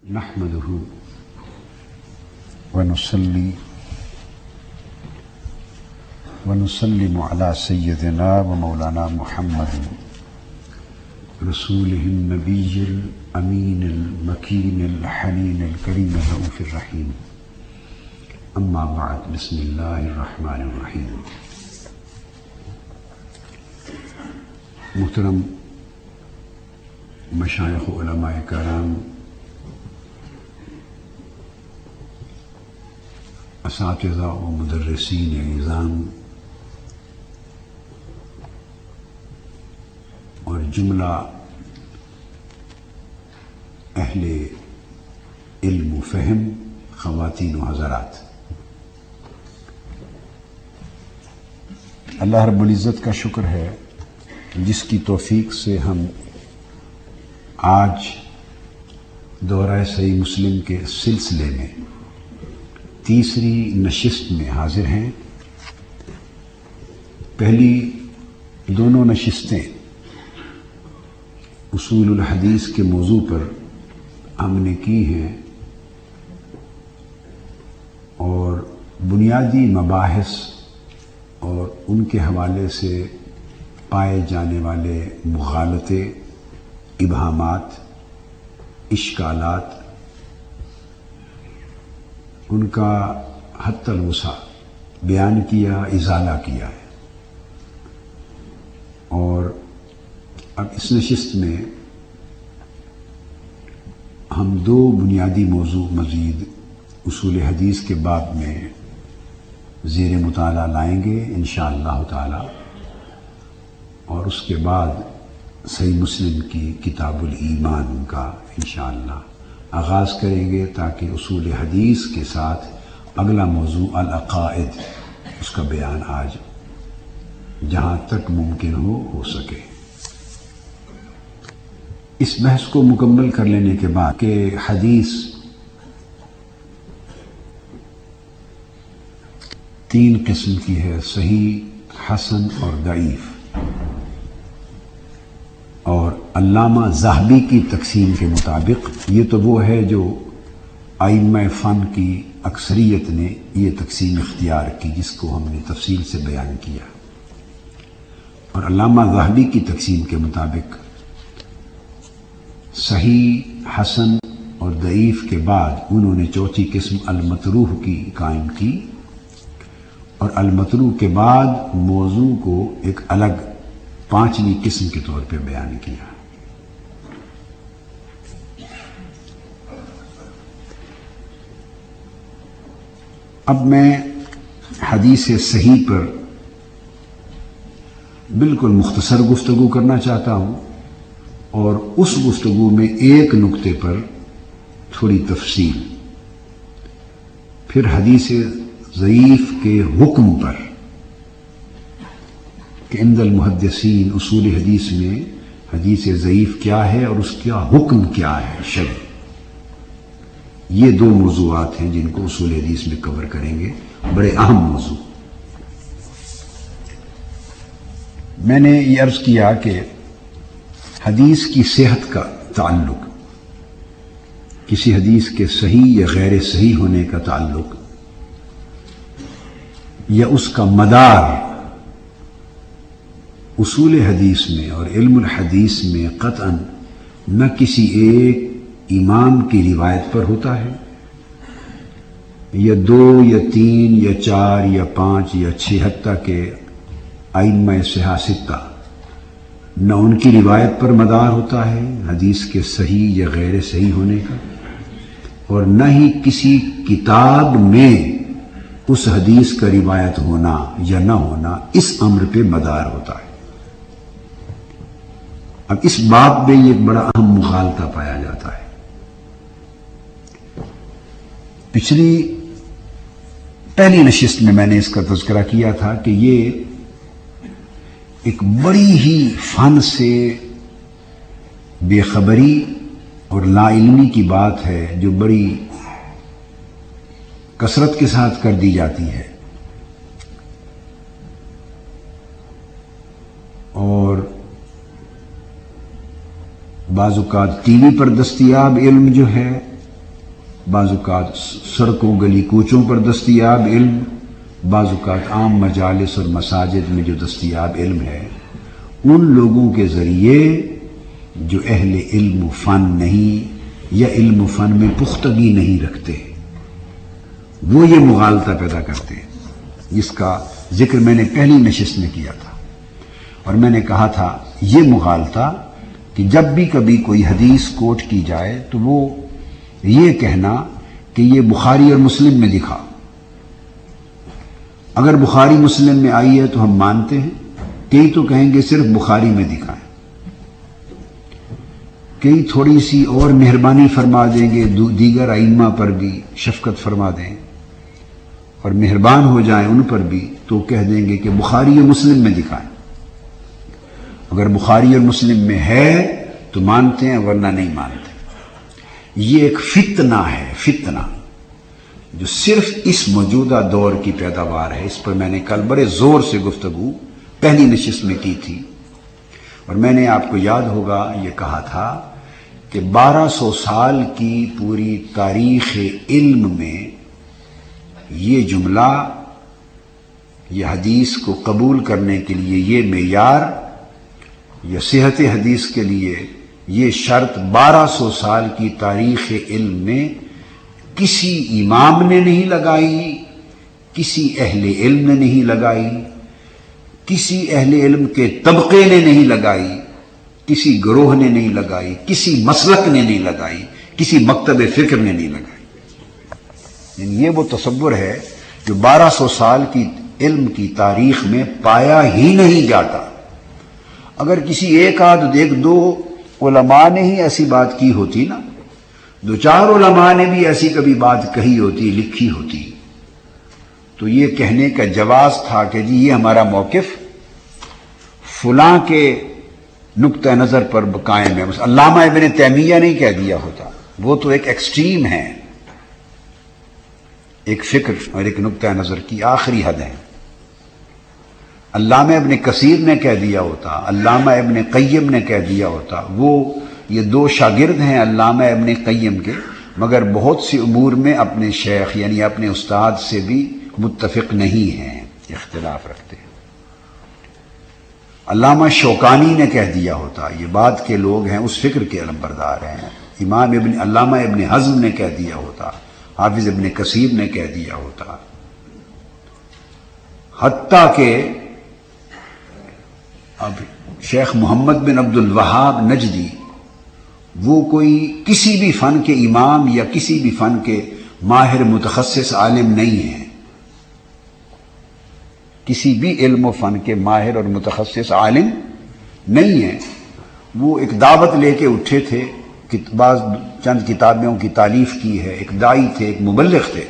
نحمده ونصلي ونسلم على سيدنا ومولانا محمد رسوله النبي الأمين المكين الحنين الكريم الرؤوف الرحيم. أما بعد، بسم الله الرحمن الرحيم. محترم مشائخ علماء کرام، اساتذہ و مدرسین اعظام اور جملہ اہل علم و فہم، خواتین و حضرات، اللہ رب العزت کا شکر ہے جس کی توفیق سے ہم آج دورہ صحیح مسلم کے سلسلے میں تیسری نشست میں حاضر ہیں۔ پہلی دونوں نشستیں اصول الحدیث کے موضوع پر ہم نے کی ہیں اور بنیادی مباحث اور ان کے حوالے سے پائے جانے والے مغالطے، ابہامات، اشکالات، ان کا حتی الوسع بیان کیا، ازالہ کیا ہے۔ اور اب اس نشست میں ہم دو بنیادی موضوع مزید اصول حدیث کے باب میں زیر مطالعہ لائیں گے انشاءاللہ تعالی، اور اس کے بعد صحیح مسلم کی کتاب الایمان کا انشاءاللہ آغاز کریں گے، تاکہ اصول حدیث کے ساتھ اگلا موضوع العقائد، اس کا بیان آج جہاں تک ممکن ہو سکے۔ اس بحث کو مکمل کر لینے کے بعد کہ حدیث تین قسم کی ہے، صحیح، حسن اور ضعیف، اور علامہ ذہبی کی تقسیم کے مطابق یہ تو وہ ہے جو ائمہ فن کی اکثریت نے یہ تقسیم اختیار کی، جس کو ہم نے تفصیل سے بیان کیا، اور علامہ ذہبی کی تقسیم کے مطابق صحیح، حسن اور ضعیف کے بعد انہوں نے چوتھی قسم المطروح کی قائم کی، اور المطروح کے بعد موضوع کو ایک الگ پانچویں قسم کے طور پہ بیان کیا۔ اب میں حدیث صحیح پر بالکل مختصر گفتگو کرنا چاہتا ہوں، اور اس گفتگو میں ایک نقطے پر تھوڑی تفصیل، پھر حدیث ضعیف کے حکم پر کہ عند المحدثین اصول حدیث میں حدیث ضعیف کیا ہے اور اس کا حکم کیا ہے شرعی۔ یہ دو موضوعات ہیں جن کو اصول حدیث میں کور کریں گے، بڑے اہم موضوع۔ میں نے یہ عرض کیا کہ حدیث کی صحت کا تعلق، کسی حدیث کے صحیح یا غیر صحیح ہونے کا تعلق، یا اس کا مدار اصول حدیث میں اور علم الحدیث میں قطعاً نہ کسی ایک امام کی روایت پر ہوتا ہے، یا دو یا تین یا چار یا پانچ یا چھ، حتیٰ کہ ائمہ صحاح ستہ، نہ ان کی روایت پر مدار ہوتا ہے حدیث کے صحیح یا غیر صحیح ہونے کا، اور نہ ہی کسی کتاب میں اس حدیث کا روایت ہونا یا نہ ہونا اس امر پہ مدار ہوتا ہے۔ اب اس باب میں یہ ایک بڑا اہم مغالطہ پایا جاتا ہے۔ پہلی نشست میں میں نے اس کا تذکرہ کیا تھا کہ یہ ایک بڑی ہی فن سے بے خبری اور لا علمی کی بات ہے جو بڑی کثرت کے ساتھ کر دی جاتی ہے، اور بعض اوقات ٹی وی پر دستیاب علم جو ہے بعض اوقات سڑکوں گلی کوچوں پر دستیاب علم، بعض اوقات عام مجالس اور مساجد میں جو دستیاب علم ہے، ان لوگوں کے ذریعے جو اہل علم و فن نہیں یا علم و فن میں پختگی نہیں رکھتے، وہ یہ مغالطہ پیدا کرتے ہیں، جس کا ذکر میں نے پہلی نشست میں کیا تھا۔ اور میں نے کہا تھا یہ مغالطہ کہ جب بھی کبھی کوئی حدیث کوٹ کی جائے تو وہ یہ کہنا کہ یہ بخاری اور مسلم میں دکھا، اگر بخاری مسلم میں آئی ہے تو ہم مانتے ہیں، کئی تو کہیں گے صرف بخاری میں دکھائیں، کئی تھوڑی سی اور مہربانی فرما دیں گے، دیگر ائمہ پر بھی شفقت فرما دیں اور مہربان ہو جائیں ان پر بھی، تو کہہ دیں گے کہ بخاری اور مسلم میں دکھائیں، اگر بخاری اور مسلم میں ہے تو مانتے ہیں ورنہ نہیں مانتے۔ یہ ایک فتنہ ہے، فتنہ جو صرف اس موجودہ دور کی پیداوار ہے۔ اس پر میں نے کل بڑے زور سے گفتگو پہلی نشست میں کی تھی، اور میں نے آپ کو یاد ہوگا یہ کہا تھا کہ 1200 سال کی پوری تاریخ علم میں یہ جملہ، یہ حدیث کو قبول کرنے کے لیے یہ معیار یا صحت حدیث کے لیے یہ شرط 1200 سال کی تاریخ علم میں کسی امام نے نہیں لگائی، کسی اہل علم نے نہیں لگائی، کسی اہل علم کے طبقے نے نہیں لگائی، کسی گروہ نے نہیں لگائی، کسی مسلک نے نہیں لگائی، کسی مکتب فکر نے نہیں لگائی۔ یعنی یہ وہ تصور ہے جو 1200 سال کی علم کی تاریخ میں پایا ہی نہیں جاتا۔ اگر کسی ایک دو علماء نے ہی ایسی بات کی ہوتی نا، 2-4 علماء نے بھی ایسی کبھی بات کہی ہوتی، لکھی ہوتی، تو یہ کہنے کا جواز تھا کہ جی یہ ہمارا موقف فلاں کے نقطہ نظر پر قائم ہے۔ علامہ ابن تیمیہ نے کہہ دیا ہوتا، وہ تو ایک ایکسٹریم ہے، ایک فکر اور ایک نقطہ نظر کی آخری حد ہے۔ علامہ ابن کثیر نے کہہ دیا ہوتا، علامہ ابن قیم نے کہہ دیا ہوتا، وہ یہ 2 شاگرد ہیں علامہ ابن قیم کے، مگر بہت سی امور میں اپنے شیخ یعنی اپنے استاد سے بھی متفق نہیں ہیں، اختلاف رکھتے ہیں۔ علامہ شوکانی نے کہہ دیا ہوتا، یہ بات کے لوگ ہیں، اس فکر کے علم بردار ہیں۔ علامہ ابن حزم نے کہہ دیا ہوتا، حافظ ابن کثیر نے کہہ دیا ہوتا، حتیٰ کہ اب شیخ محمد بن عبد الوہاب نجدی، وہ کوئی کسی بھی فن کے امام یا کسی بھی فن کے ماہر متخصص عالم نہیں ہیں، کسی بھی علم و فن کے ماہر اور متخصص عالم نہیں ہیں۔ وہ ایک دعوت لے کے اٹھے تھے، بعض چند کتابوں کی تالیف کی ہے، ایک داعی تھے، ایک مبلغ تھے،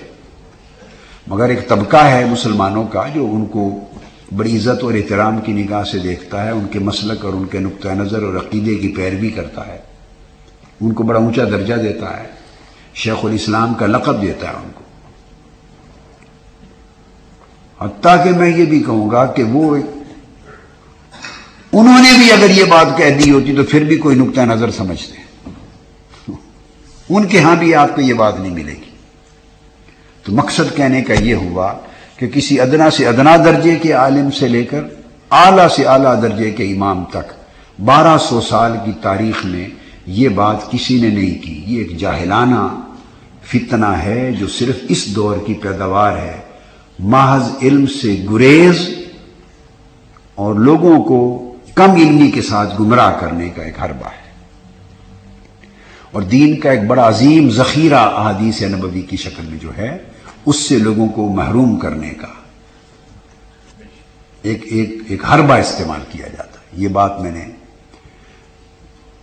مگر ایک طبقہ ہے مسلمانوں کا جو ان کو بڑی عزت اور احترام کی نگاہ سے دیکھتا ہے، ان کے مسلک اور ان کے نقطہ نظر اور عقیدے کی پیروی کرتا ہے، ان کو بڑا اونچا درجہ دیتا ہے، شیخ الاسلام کا لقب دیتا ہے ان کو۔ حتیٰ کہ میں یہ بھی کہوں گا کہ انہوں نے بھی اگر یہ بات کہہ دی ہوتی تو پھر بھی کوئی نقطہ نظر سمجھتے، ان کے ہاں بھی آپ کو یہ بات نہیں ملے گی۔ تو مقصد کہنے کا یہ ہوا کہ کسی ادنا سے ادنا درجے کے عالم سے لے کر اعلیٰ سے اعلیٰ درجے کے امام تک 1200 سال کی تاریخ میں یہ بات کسی نے نہیں کی۔ یہ ایک جاہلانہ فتنہ ہے جو صرف اس دور کی پیداوار ہے، محض علم سے گریز اور لوگوں کو کم علمی کے ساتھ گمراہ کرنے کا ایک حربہ ہے، اور دین کا ایک بڑا عظیم ذخیرہ احادیث نبوی کی شکل میں جو ہے اس سے لوگوں کو محروم کرنے کا ایک حربہ استعمال کیا جاتا ہے۔ یہ بات میں نے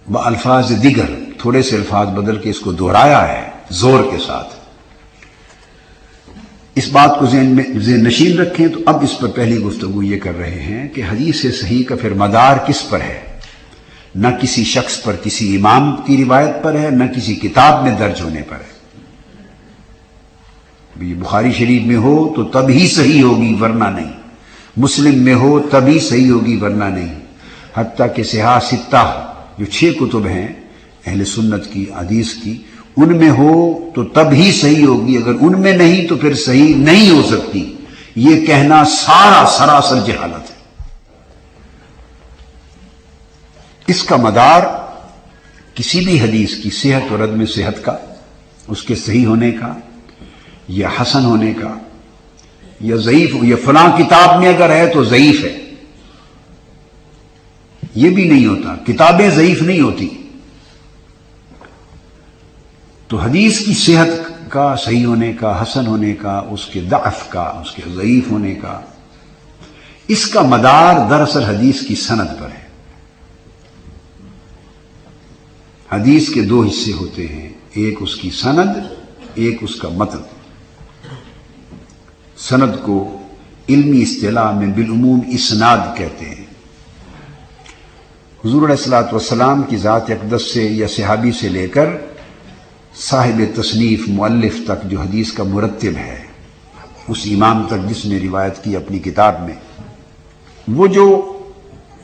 الفاظ دیگر تھوڑے سے الفاظ بدل کے اس کو دہرایا ہے زور کے ساتھ۔ اس بات کو ذہن نشین رکھیں تو اب اس پر پہلی گفتگو یہ کر رہے ہیں کہ حدیث صحیح کا پھر مدار کس پر ہے؟ نہ کسی شخص پر، کسی امام کی روایت پر ہے، نہ کسی کتاب میں درج ہونے پر ہے۔ یہ بخاری شریف میں ہو تو تب ہی صحیح ہوگی ورنہ نہیں، مسلم میں ہو تبھی صحیح ہوگی ورنہ نہیں، حتیٰ کہ صحاح ستہ جو 6 کتب ہیں اہل سنت کی حدیث کی، ان میں ہو تو تب ہی صحیح ہوگی، اگر ان میں نہیں تو پھر صحیح نہیں ہو سکتی، یہ کہنا سراسر جہالت ہے۔ اس کا مدار کسی بھی حدیث کی صحت اور عدم صحت کا، اس کے صحیح ہونے کا یا حسن ہونے کا یا ضعیف، یا فلاں کتاب میں اگر ہے تو ضعیف ہے، یہ بھی نہیں ہوتا، کتابیں ضعیف نہیں ہوتی۔ تو حدیث کی صحت کا، صحیح ہونے کا، حسن ہونے کا، اس کے ضعف کا، اس کے ضعیف ہونے کا، اس کا مدار دراصل حدیث کی سند پر ہے۔ حدیث کے دو حصے ہوتے ہیں، ایک اس کی سند، ایک اس کا متن۔ سند کو علمی اصطلاح میں بالعموم اسناد کہتے ہیں۔ حضور علیہ الصلوۃ والسلام کی ذات اقدس سے یا صحابی سے لے کر صاحب تصنیف مؤلف تک جو حدیث کا مرتب ہے، اس امام تک جس نے روایت کی اپنی کتاب میں، وہ جو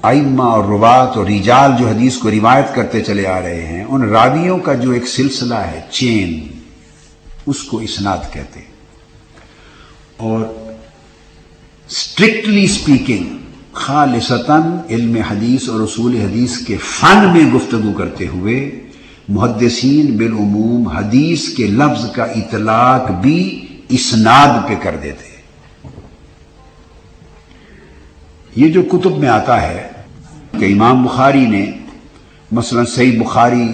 ائمہ اور روات اور رجال جو حدیث کو روایت کرتے چلے آ رہے ہیں، ان راویوں کا جو ایک سلسلہ ہے، چین، اس کو اسناد کہتے ہیں۔ اور اسٹرکٹلی اسپیکنگ، خالصتاً علم حدیث اور اصول حدیث کے فن میں گفتگو کرتے ہوئے محدثین بالعموم حدیث کے لفظ کا اطلاق بھی اسناد پہ کر دیتے ہیں۔ یہ جو کتب میں آتا ہے کہ امام بخاری نے مثلا صحیح بخاری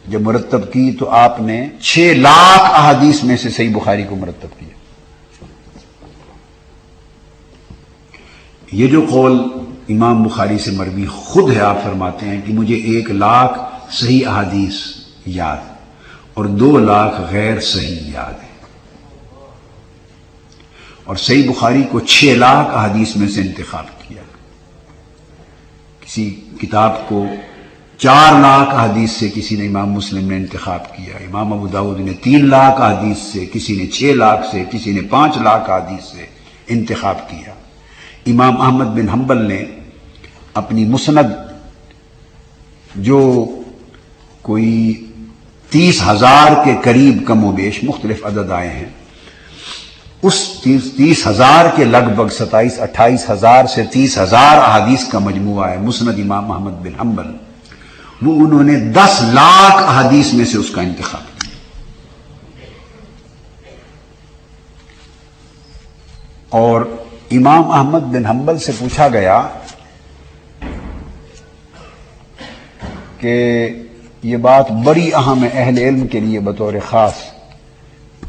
جب مرتب کی تو آپ نے 6 لاکھ احادیث میں سے صحیح بخاری کو مرتب کیا، یہ جو قول امام بخاری سے مروی خود ہے، آپ فرماتے ہیں کہ مجھے 1 لاکھ صحیح احادیث یاد اور 2 لاکھ غیر صحیح یاد ہے، اور صحیح بخاری کو 6 لاکھ احادیث میں سے انتخاب کیا۔ کسی کتاب کو 4 لاکھ احادیث سے کسی نے امام مسلم نے انتخاب کیا، امام ابو داؤد نے 3 لاکھ احادیث سے، کسی نے 6 لاکھ سے، کسی نے 5 لاکھ احادیث سے انتخاب کیا۔ امام احمد بن حنبل نے اپنی مسند جو کوئی 30,000 کے قریب کم و بیش مختلف عدد آئے ہیں، اس 30,000 کے لگ بھگ 27-28,000 سے 30,000 احادیث کا مجموعہ ہے مسند امام احمد بن حنبل، وہ انہوں نے 10 لاکھ احادیث میں سے اس کا انتخاب کیا۔ اور امام احمد بن حنبل سے پوچھا گیا کہ یہ بات بڑی اہم ہے اہل علم کے لیے بطور خاص،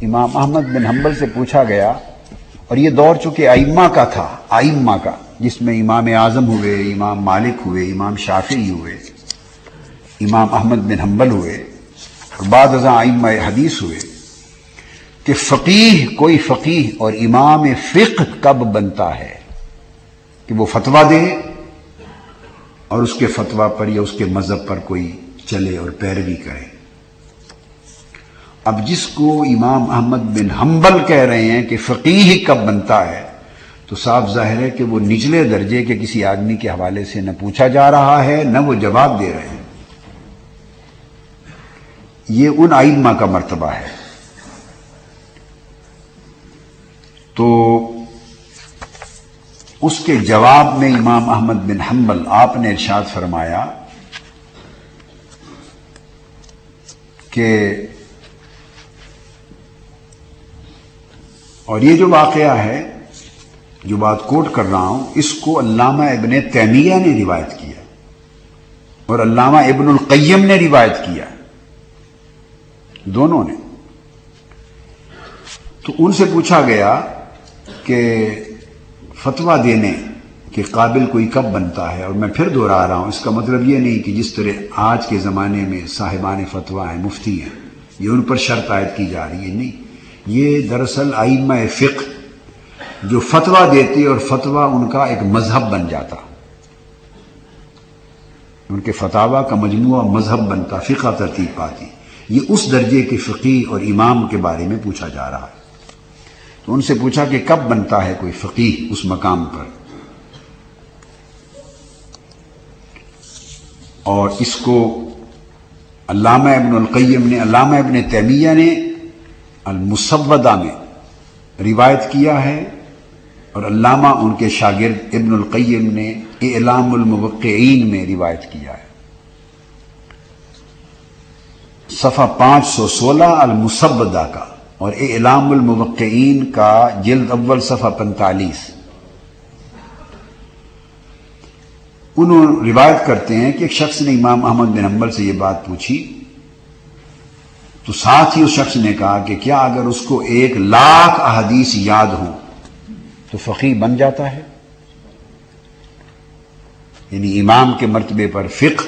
امام احمد بن حنبل سے پوچھا گیا، اور یہ دور چونکہ ائمہ کا تھا، ائمہ کا، جس میں امام اعظم ہوئے، امام مالک ہوئے، امام شافعی ہوئے، امام احمد بن حنبل ہوئے، اور بعد ازاں ائمہ حدیث ہوئے، کہ فقیہ، کوئی فقیہ اور امام فقہ کب بنتا ہے کہ وہ فتویٰ دے اور اس کے فتویٰ پر یا اس کے مذہب پر کوئی چلے اور پیروی کرے۔ اب جس کو امام احمد بن حنبل کہہ رہے ہیں کہ فقیہ کب بنتا ہے، تو صاف ظاہر ہے کہ وہ نچلے درجے کے کسی آدمی کے حوالے سے نہ پوچھا جا رہا ہے نہ وہ جواب دے رہے ہیں، یہ ان ائمہ کا مرتبہ ہے۔ تو اس کے جواب میں امام احمد بن حنبل آپ نے ارشاد فرمایا کہ، اور یہ جو واقعہ ہے، جو بات کوٹ کر رہا ہوں، اس کو علامہ ابن تیمیہ نے روایت کیا اور علامہ ابن القیم نے روایت کیا، دونوں نے۔ تو ان سے پوچھا گیا کہ فتویٰ دینے کے قابل کوئی کب بنتا ہے، اور میں پھر دوہرا رہا ہوں، اس کا مطلب یہ نہیں کہ جس طرح آج کے زمانے میں صاحبان فتویٰ ہیں، مفتی ہیں، یہ ان پر شرط عائد کی جا رہی ہے، نہیں، یہ دراصل ائمہ فقہ جو فتویٰ دیتے اور فتویٰ ان کا ایک مذہب بن جاتا، ان کے فتاویٰ کا مجموعہ مذہب بنتا، فقہ ترتیب پاتی، یہ اس درجے کے فقیہ اور امام کے بارے میں پوچھا جا رہا ہے۔ تو ان سے پوچھا کہ کب بنتا ہے کوئی فقیہ اس مقام پر، اور اس کو علامہ ابن القیم نے، علامہ ابن تیمیہ نے المسودہ میں روایت کیا ہے، اور علامہ ان کے شاگرد ابن القیم نے اعلام الموقعین میں روایت کیا ہے۔ صفحہ 516 المسودہ کا، اور اعلام الموقعین کا جلد اول صفحہ 45۔ انہوں روایت کرتے ہیں کہ ایک شخص نے امام احمد بن حنبل سے یہ بات پوچھی، تو ساتھ ہی اس شخص نے کہا کہ کیا اگر اس کو 1,00,000 احادیث یاد ہوں تو فقیہ بن جاتا ہے؟ یعنی امام کے مرتبے پر، فقہ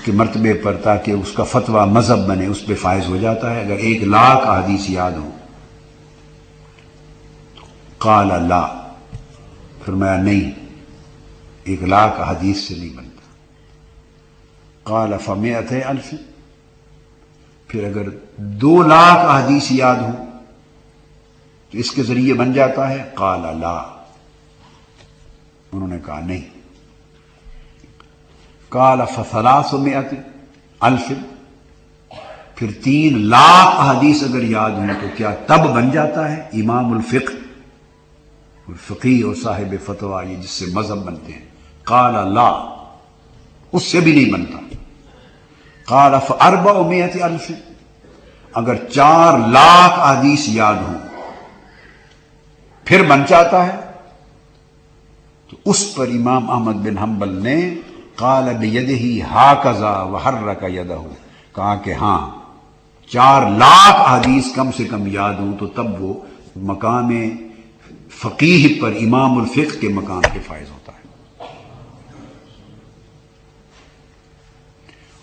کے مرتبے پر، تاکہ اس کا فتویٰ مذہب بنے، اس پہ فائز ہو جاتا ہے اگر 1,00,000 احادیث یاد ہوں؟ قال لا، فرمایا نہیں، 1,00,000 احادیث سے نہیں بنتا۔ قال فمئۃ الف، پھر اگر 2,00,000 احادیث یاد ہوں تو اس کے ذریعے بن جاتا ہے؟ قال لا، انہوں نے کہا نہیں۔ قال فثلاثمئۃ الف، پھر 3,00,000 احادیث اگر یاد ہوں تو کیا تب بن جاتا ہے امام الفقہ، فقیہ اور صاحب فتویٰ، یہ جس سے مذہب بنتے ہیں؟ قال لا، اس سے بھی نہیں بنتا۔ قال فاربعمئۃ الف، اگر 4,00,000 احادیث یاد ہوں پھر بن جاتا ہے؟ تو اس پر امام احمد بن حنبل نے قال بیدہ ہاکذا وحرک یدہ، کہا کہ ہاں 4,00,000 احادیث کم سے کم یاد ہوں تو تب وہ مقام فقیہ پر، امام الفقہ کے مقام کے فائز ہوتا ہے۔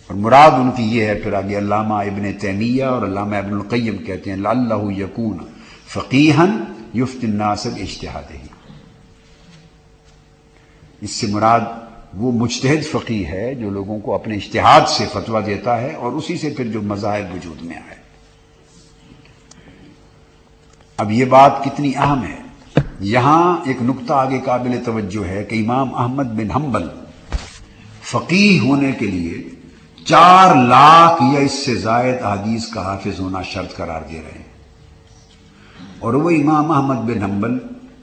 اور مراد ان کی یہ ہے، پھر آگے علامہ ابن تیمیہ اور علامہ ابن القیم کہتے ہیں لعلہ یکون فقیہا یفتی الناس باجتہادہ، اس سے مراد وہ مجتہد فقیہ ہے جو لوگوں کو اپنے اجتہاد سے فتویٰ دیتا ہے، اور اسی سے پھر جو مذاہب وجود میں آئے۔ اب یہ بات کتنی اہم ہے، یہاں ایک نقطہ آگے قابل توجہ ہے کہ امام احمد بن حنبل فقیہ ہونے کے لیے 4,00,000 یا اس سے زائد احادیث کا حافظ ہونا شرط قرار دے رہے ہیں، اور وہ امام احمد بن حنبل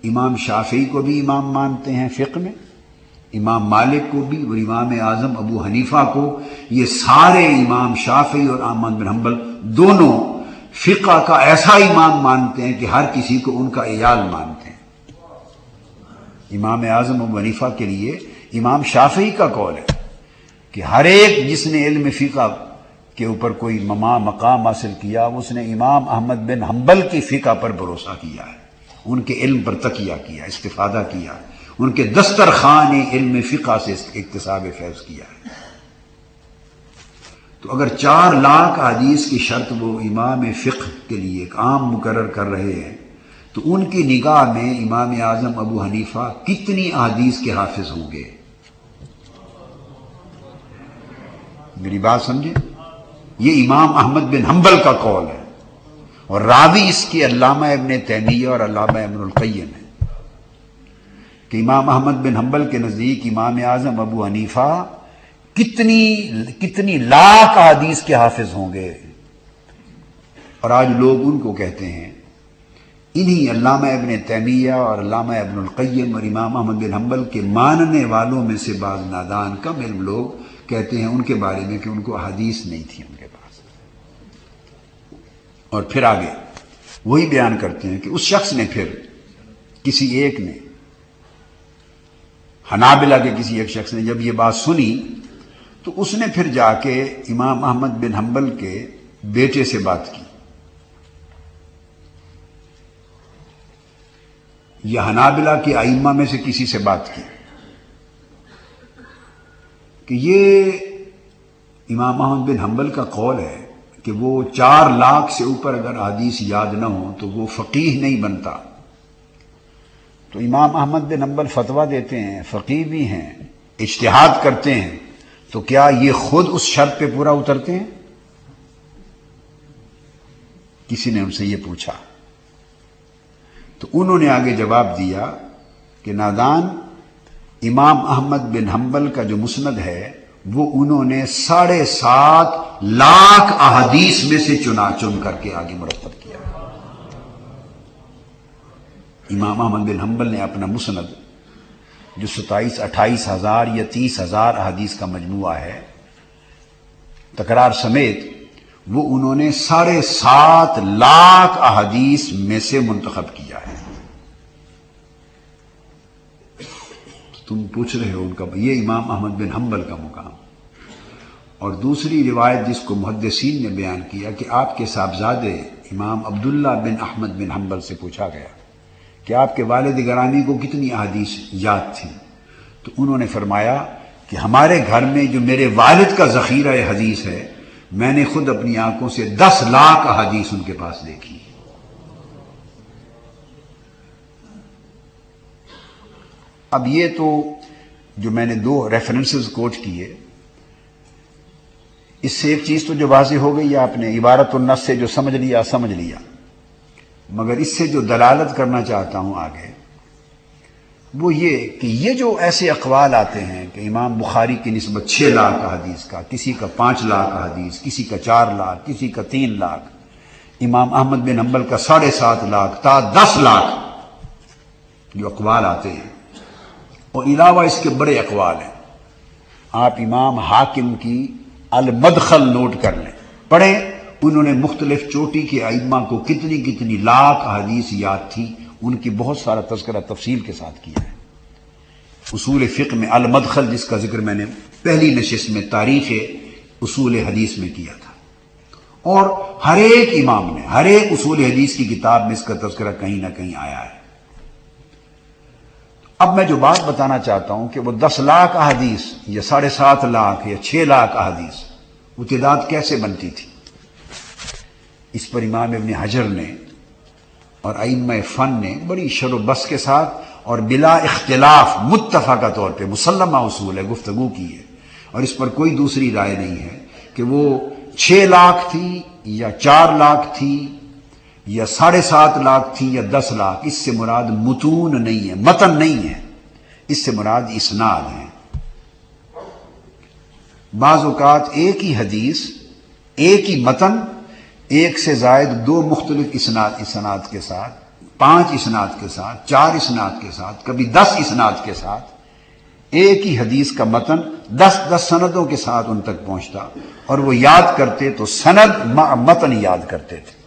امام شافعی کو بھی امام مانتے ہیں فقہ میں، امام مالک کو بھی، اور امام اعظم ابو حنیفہ کو۔ یہ سارے امام شافعی اور احمد بن حنبل دونوں فقہ کا ایسا امام مانتے ہیں کہ ہر کسی کو ان کا عیال مانتے ہیں۔ امام اعظم ابو حنیفہ کے لیے امام شافعی کا قول ہے کہ ہر ایک جس نے علم فقہ کے اوپر کوئی مقام حاصل کیا، اس نے امام احمد بن حنبل کی فقہ پر بھروسہ کیا ہے، ان کے علم پر تکیہ کیا، استفادہ کیا، ان کے دسترخوان علم فقہ سے اکتساب فیض کیا ہے۔ تو اگر 4,00,000 احادیث کی شرط وہ امام فقہ کے لیے ایک عام مقرر کر رہے ہیں، تو ان کی نگاہ میں امام اعظم ابو حنیفہ کتنی احادیث کے حافظ ہوں گے؟ میری بات سمجھے، یہ امام احمد بن حنبل کا قول ہے، اور راوی اس کی علامہ ابن تیمیہ اور علامہ ابن القیم ہے کہ امام احمد بن حنبل کے نزدیک امام اعظم ابو حنیفہ کتنی لاکھ احادیث کے حافظ ہوں گے، اور آج لوگ ان کو کہتے ہیں، انہی علامہ ابن تیمیہ اور علامہ ابن القیم اور امام احمد بن حنبل کے ماننے والوں میں سے بعض نادان کم علم لوگ کہتے ہیں ان کے بارے میں کہ ان کو احادیث نہیں تھی ان کے پاس۔ اور پھر آگے وہی بیان کرتے ہیں کہ اس شخص نے، پھر کسی ایک نے، حنابلہ کے کسی ایک شخص نے جب یہ بات سنی تو اس نے پھر جا کے امام احمد بن حنبل کے بیٹے سے بات کی، یا حنابلہ کے ائمہ میں سے کسی سے بات کی کہ یہ امام احمد بن حنبل کا قول ہے کہ وہ 4,00,000 سے اوپر اگر احادیث یاد نہ ہوں تو وہ فقیہ نہیں بنتا۔ تو امام احمد بن حنبل فتویٰ دیتے ہیں، فقیہ بھی ہیں، اجتہاد کرتے ہیں، تو کیا یہ خود اس شرط پہ پورا اترتے ہیں؟ کسی نے ان سے یہ پوچھا، تو انہوں نے آگے جواب دیا کہ نادان، امام احمد بن حنبل کا جو مسند ہے وہ انہوں نے 7.5 احادیث میں سے چن کر کے آگے مرتب کیا۔ امام احمد بن حنبل نے اپنا مسند جو 27-28 ہزار یا 30 ہزار احادیث کا مجموعہ ہے تکرار سمیت، وہ انہوں نے 7.5 احادیث میں سے منتخب کیا ہے۔ تم پوچھ رہے ہو ان کا، یہ امام احمد بن حنبل کا مقام۔ اور دوسری روایت جس کو محدثین نے بیان کیا کہ آپ کے صاحبزادے امام عبداللہ بن احمد بن حنبل سے پوچھا گیا کہ آپ کے والد گرامی کو کتنی احادیث یاد تھیں، تو انہوں نے فرمایا کہ ہمارے گھر میں جو میرے والد کا ذخیرہ حدیث ہے، میں نے خود اپنی آنکھوں سے 10 لاکھ احادیث ان کے پاس دیکھی۔ اب یہ تو جو میں نے 2 ریفرنسز کوٹ کیے، اس سے ایک چیز تو جو واضح ہو گئی، آپ نے عبارت النص سے جو سمجھ لیا، مگر اس سے جو دلالت کرنا چاہتا ہوں آگے وہ یہ کہ یہ جو ایسے اقوال آتے ہیں کہ امام بخاری کی نسبت 6 لاکھ احادیث کا، کسی کا 5 لاکھ احادیث، کسی کا 4 لاکھ، کسی کا 3 لاکھ، امام احمد بن حنبل کا 7.5 لاکھ تا 10 لاکھ جو اقوال آتے ہیں، اور علاوہ اس کے بڑے اقوال ہیں۔ آپ امام حاکم کی المدخل نوٹ کر لیں، پڑھیں، انہوں نے مختلف چوٹی کے ائمہ کو کتنی لاکھ احادیث یاد تھی، ان کی بہت سارا تذکرہ تفصیل کے ساتھ کیا ہے۔ اصول فقہ میں المدخل، جس کا ذکر میں نے پہلی نشست میں تاریخ اصول حدیث میں کیا تھا، اور ہر ایک امام نے ہر ایک اصول حدیث کی کتاب میں اس کا تذکرہ کہیں نہ کہیں آیا ہے۔ اب میں جو بات بتانا چاہتا ہوں کہ وہ 10 لاکھ احادیث یا 7.5 لاکھ یا 6 لاکھ احادیث وہ تعداد کیسے بنتی تھی، اس پر امام ابن حجر نے اور ائمہ فن نے بڑی شر و بس کے ساتھ اور بلا اختلاف متفقہ طور پہ مسلمہ اصول ہے، گفتگو کی ہے، اور اس پر کوئی دوسری رائے نہیں ہے کہ وہ 6 لاکھ تھی یا 4 لاکھ تھی یا 7.5 لاکھ تھی یا 10 لاکھ۔ اس سے مراد متون نہیں ہے، متن نہیں ہے، اس سے مراد اسناد ہیں۔ بعض اوقات ایک ہی حدیث، ایک ہی متن، 1 سے زائد 2 مختلف اسناد کے ساتھ، 5 اسناد کے ساتھ، 4 اسناد کے ساتھ، کبھی 10 اسناد کے ساتھ، ایک ہی حدیث کا متن 10 سندوں کے ساتھ ان تک پہنچتا، اور وہ یاد کرتے تو سند متن یاد کرتے تھے۔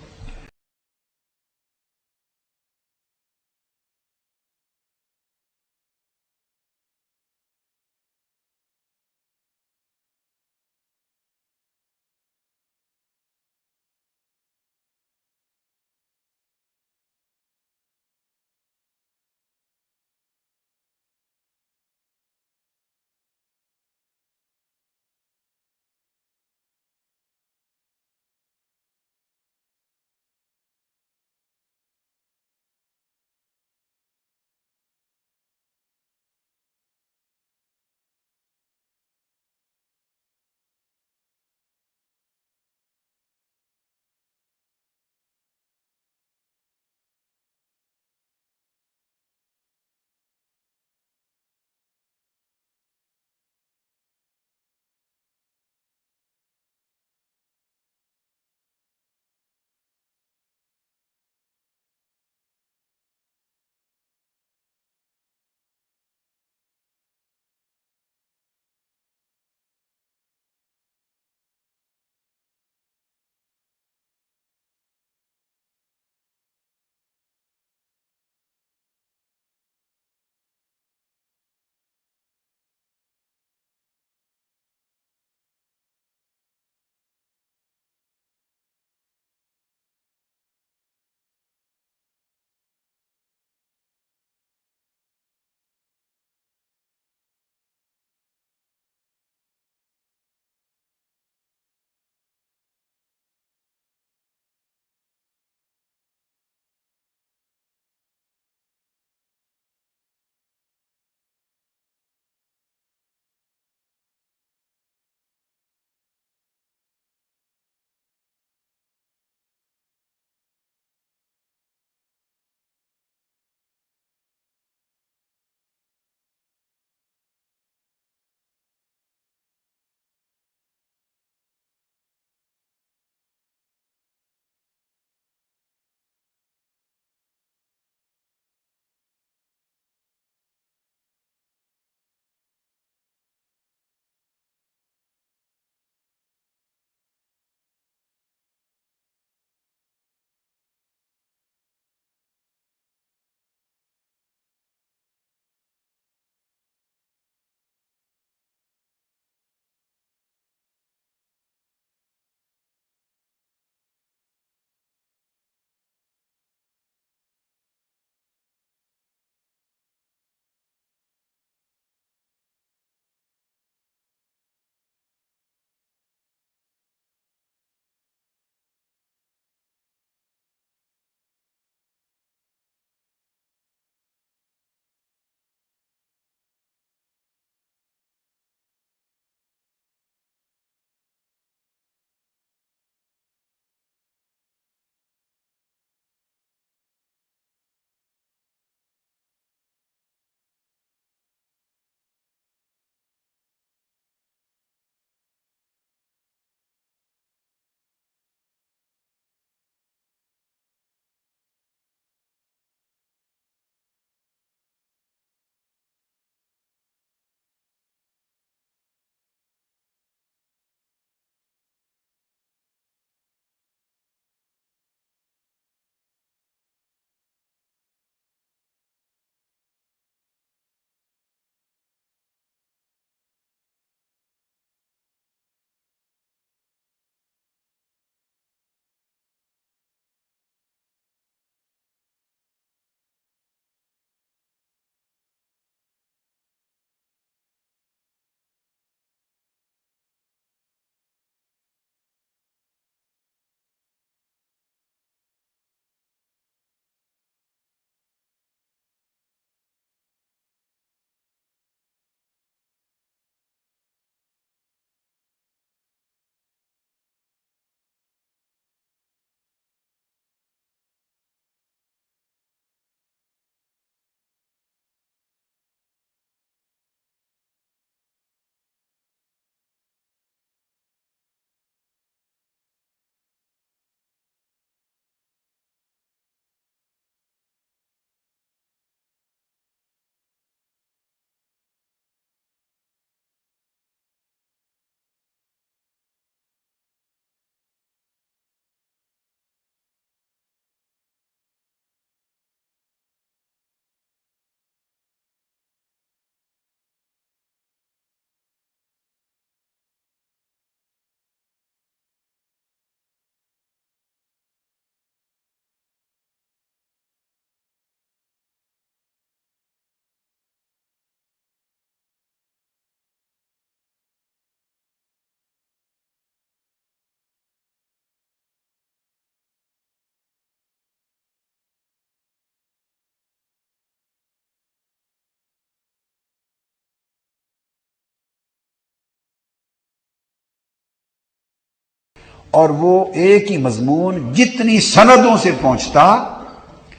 اور وہ ایک ہی مضمون جتنی سندوں سے پہنچتا،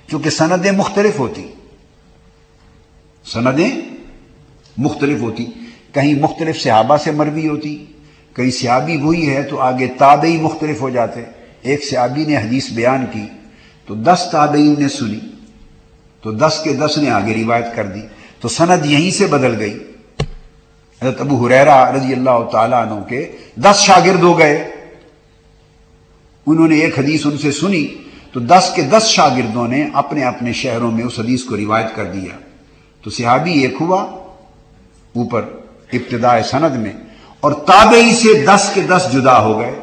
چونکہ سندیں مختلف ہوتی، سندیں مختلف ہوتی، کہیں مختلف صحابہ سے مروی ہوتی، کہیں صحابی وہی ہے تو آگے تابعی مختلف ہو جاتے. ایک صحابی نے حدیث بیان کی تو 10 تابعین نے سنی تو 10 کے 10 نے آگے روایت کر دی، تو سند یہیں سے بدل گئی. حضرت ابو ہریرہ رضی اللہ تعالیٰ عنہ کے 10 شاگرد ہو گئے، انہوں نے ایک حدیث ان سے سنی تو 10 کے 10 شاگردوں نے اپنے اپنے شہروں میں اس حدیث کو روایت کر دیا، تو صحابی ایک ہوا اوپر ابتداء سند میں، اور تابعی سے 10 کے 10 جدا ہو گئے.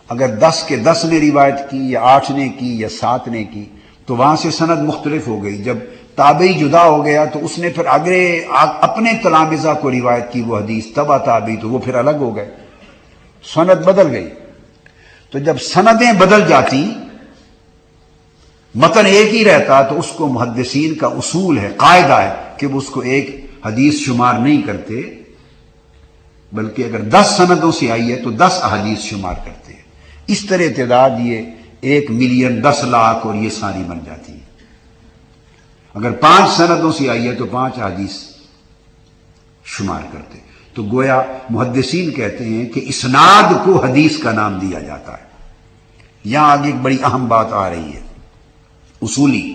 اگر 10 کے 10 نے روایت کی یا 8 نے کی یا 7 نے کی تو وہاں سے سند مختلف ہو گئی. جب تابعی جدا ہو گیا تو اس نے پھر اپنے تلامذہ کو روایت کی وہ حدیث، تبع تابعی، تو وہ پھر الگ ہو گئے، سند بدل گئی. تو جب سندیں بدل جاتی متن ایک ہی رہتا تو اس کو محدثین کا اصول ہے، قاعدہ ہے کہ وہ اس کو ایک حدیث شمار نہیں کرتے، بلکہ اگر 10 سندوں سے آئی ہے تو 10 احادیث شمار کرتے ہیں. اس طرح تعداد یہ 1 ملین 10 لاکھ اور یہ ساری بن جاتی ہے. اگر 5 سندوں سے آئی ہے تو 5 احادیث شمار کرتے. تو گویا محدثین کہتے ہیں کہ اسناد کو حدیث کا نام دیا جاتا ہے. یہاں آگے ایک بڑی اہم بات آ رہی ہے، اصولی،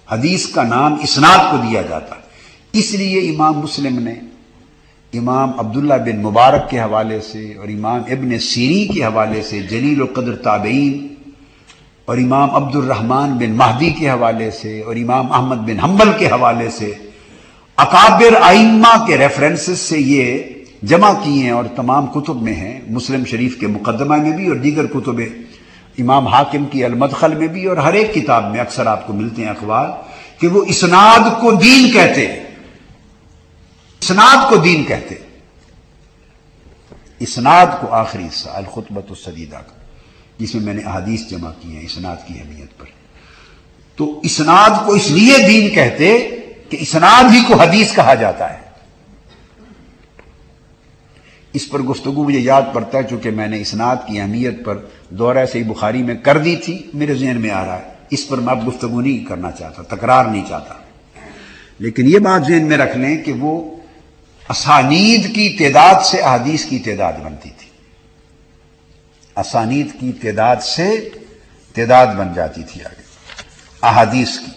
حدیث کا نام اسناد کو دیا جاتا ہے. اس لیے امام مسلم نے امام عبداللہ بن مبارک کے حوالے سے اور امام ابن سیرین کے حوالے سے جلیل القدر تابعین، اور امام عبد الرحمن بن مہدی کے حوالے سے اور امام احمد بن حنبل کے حوالے سے اکابر ائمہ کے ریفرنسز سے یہ جمع کیے ہیں، اور تمام کتب میں ہیں، مسلم شریف کے مقدمہ میں بھی اور دیگر کتب، امام حاکم کی المدخل میں بھی، اور ہر ایک کتاب میں اکثر آپ کو ملتے ہیں اقوال کہ وہ اسناد کو دین کہتے ہیں. اسناد کو دین کہتے، اسناد کو آخری حصہ الخطبۃ السدیدہ کا، جس میں نے احادیث جمع کی ہیں اسناد کی اہمیت پر. تو اسناد کو اس لیے دین کہتے کہ اسناد ہی کو حدیث کہا جاتا ہے. اس پر گفتگو مجھے یاد پڑتا ہے، چونکہ میں نے اسناد کی اہمیت پر دورہ صحیح بخاری میں کر دی تھی، میرے ذہن میں آ رہا ہے. اس پر میں اب گفتگو نہیں کرنا چاہتا، تکرار نہیں چاہتا، لیکن یہ بات ذہن میں رکھ لیں کہ وہ اسانید کی تعداد سے احادیث کی تعداد بنتی تھی، اسانید کی تعداد سے تعداد بن جاتی تھی آگے احادیث کی.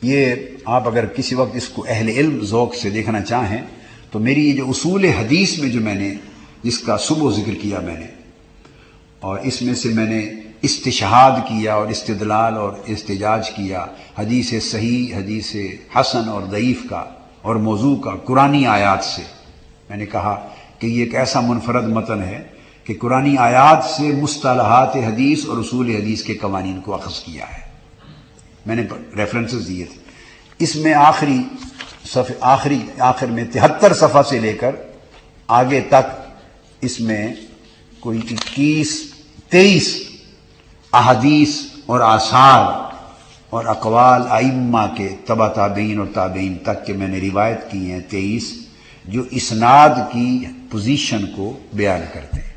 یہ آپ اگر کسی وقت اس کو اہل علم ذوق سے دیکھنا چاہیں تو میری یہ جو اصول حدیث میں جو میں نے جس کا صبح ذکر کیا میں نے، اور اس میں سے میں نے استشہاد کیا اور استدلال اور احتجاج کیا حدیث صحیح، حدیث حسن اور ضعیف کا اور موضوع کا قرآنی آیات سے. میں نے کہا کہ یہ ایک ایسا منفرد متن ہے کہ قرآنی آیات سے مصطلحات حدیث اور اصول حدیث کے قوانین کو اخذ کیا ہے. میں نے ریفرنسز دیے تھے. اس میں آخر میں 73 صفحہ سے لے کر آگے تک اس میں کوئی 23 احادیث اور آثار اور اقوال ائمہ کے تبع تابعین اور تابعین تک کے میں نے روایت کی ہیں 23، جو اسناد کی پوزیشن کو بیان کرتے ہیں.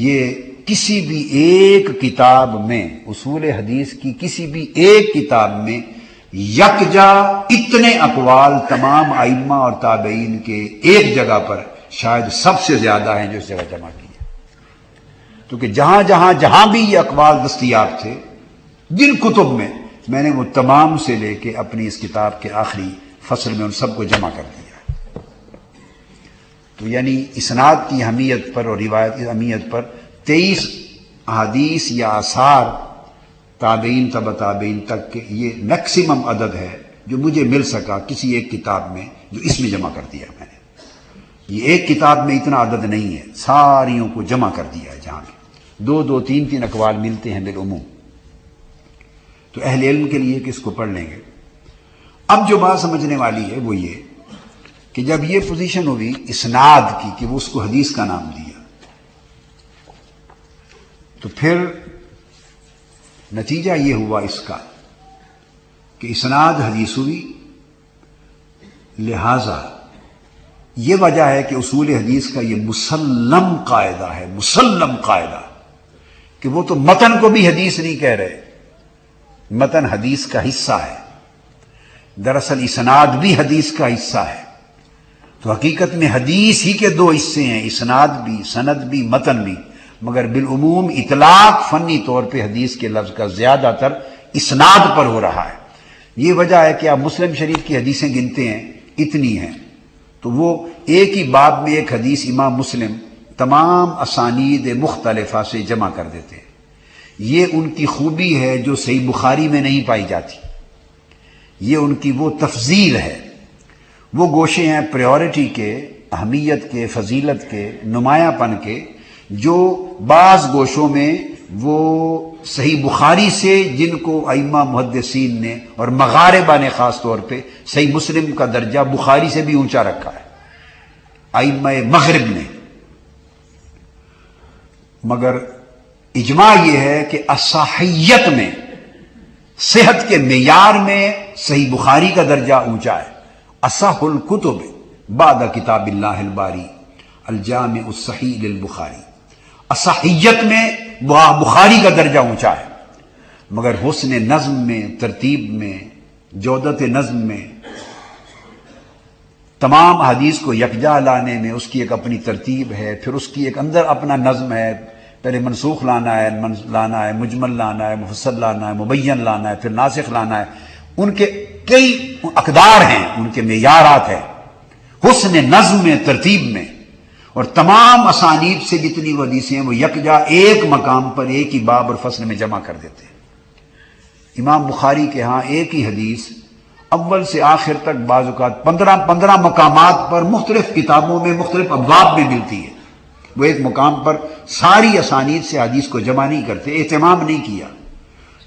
یہ کسی بھی ایک کتاب میں، اصول حدیث کی کسی بھی ایک کتاب میں یکجا اتنے اقوال تمام ائمہ اور تابعین کے ایک جگہ پر شاید سب سے زیادہ ہیں جو اس جگہ جمع کی ہے. کیونکہ جہاں بھی یہ اقوال دستیاب تھے جن کتب میں نے وہ تمام سے لے کے اپنی اس کتاب کے آخری فصل میں ان سب کو جمع کر دیا. تو یعنی اسناد کی اہمیت پر اور روایت کی اہمیت پر 23 احادیث یا آثار تابعین تبع تابعین تک کے یہ میکسیمم عدد ہے جو مجھے مل سکا کسی ایک کتاب میں جو اس میں جمع کر دیا میں نے. یہ ایک کتاب میں اتنا عدد نہیں ہے، ساریوں کو جمع کر دیا ہے جہاں کے 2 3 اقوال ملتے ہیں بالعموم. تو اہل علم کے لیے کہ اس کو پڑھ لیں گے. اب جو بات سمجھنے والی ہے وہ یہ کہ جب یہ پوزیشن ہوئی اسناد کی کہ وہ اس کو حدیث کا نام دیا، تو پھر نتیجہ یہ ہوا اس کا کہ اسناد حدیث ہوئی، لہذا یہ وجہ ہے کہ اصول حدیث کا یہ مسلم قاعدہ ہے، مسلم قاعدہ، کہ وہ تو متن کو بھی حدیث نہیں کہہ رہے، متن حدیث کا حصہ ہے، دراصل اسناد بھی حدیث کا حصہ ہے۔ تو حقیقت میں حدیث ہی کے دو حصے ہیں، اسناد بھی، سند بھی، متن بھی، مگر بالعموم اطلاق فنی طور پہ حدیث کے لفظ کا زیادہ تر اسناد پر ہو رہا ہے۔ یہ وجہ ہے کہ آپ مسلم شریف کی حدیثیں گنتے ہیں، اتنی ہیں، تو وہ ایک ہی باب میں ایک حدیث امام مسلم تمام اسانید مختلفہ سے جمع کر دیتے ہیں۔ یہ ان کی خوبی ہے جو صحیح بخاری میں نہیں پائی جاتی، یہ ان کی وہ تفضیل ہے، وہ گوشے ہیں پریورٹی کے، اہمیت کے، فضیلت کے، نمایاں پن کے، جو بعض گوشوں میں وہ صحیح بخاری سے، جن کو ائمہ محدثین نے اور مغاربہ نے خاص طور پہ صحیح مسلم کا درجہ بخاری سے بھی اونچا رکھا ہے، ائمہ مغرب نے، مگر اجماع یہ ہے کہ اصحیت میں، صحت کے معیار میں صحیح بخاری کا درجہ اونچا ہے۔ اصح الکتب بعد کتاب اللہ الباری الجامع الصحیح للبخاری، اصحیت میں بخاری کا درجہ اونچا ہے، مگر حسن نظم میں، ترتیب میں، جودت نظم میں، تمام حدیث کو یکجا لانے میں اس کی ایک اپنی ترتیب ہے، پھر اس کی ایک اندر اپنا نظم ہے، پہلے منسوخ لانا ہے، مجمل لانا ہے، مفصل لانا ہے، مبین لانا ہے، پھر ناسخ لانا ہے، ان کے کئی اقدار ہیں، ان کے معیارات ہیں، حسن نظم میں، ترتیب میں، اور تمام اسانید سے جتنی وہ حدیثیں ہیں وہ یکجا ایک مقام پر ایک ہی باب اور فصل میں جمع کر دیتے ہیں۔ امام بخاری کے ہاں ایک ہی حدیث اول سے آخر تک بعض اوقات 15 مقامات پر مختلف کتابوں میں، مختلف ابواب میں ملتی ہے، وہ ایک مقام پر ساری اسانید سے حدیث کو جمع نہیں کرتے، اہتمام نہیں کیا۔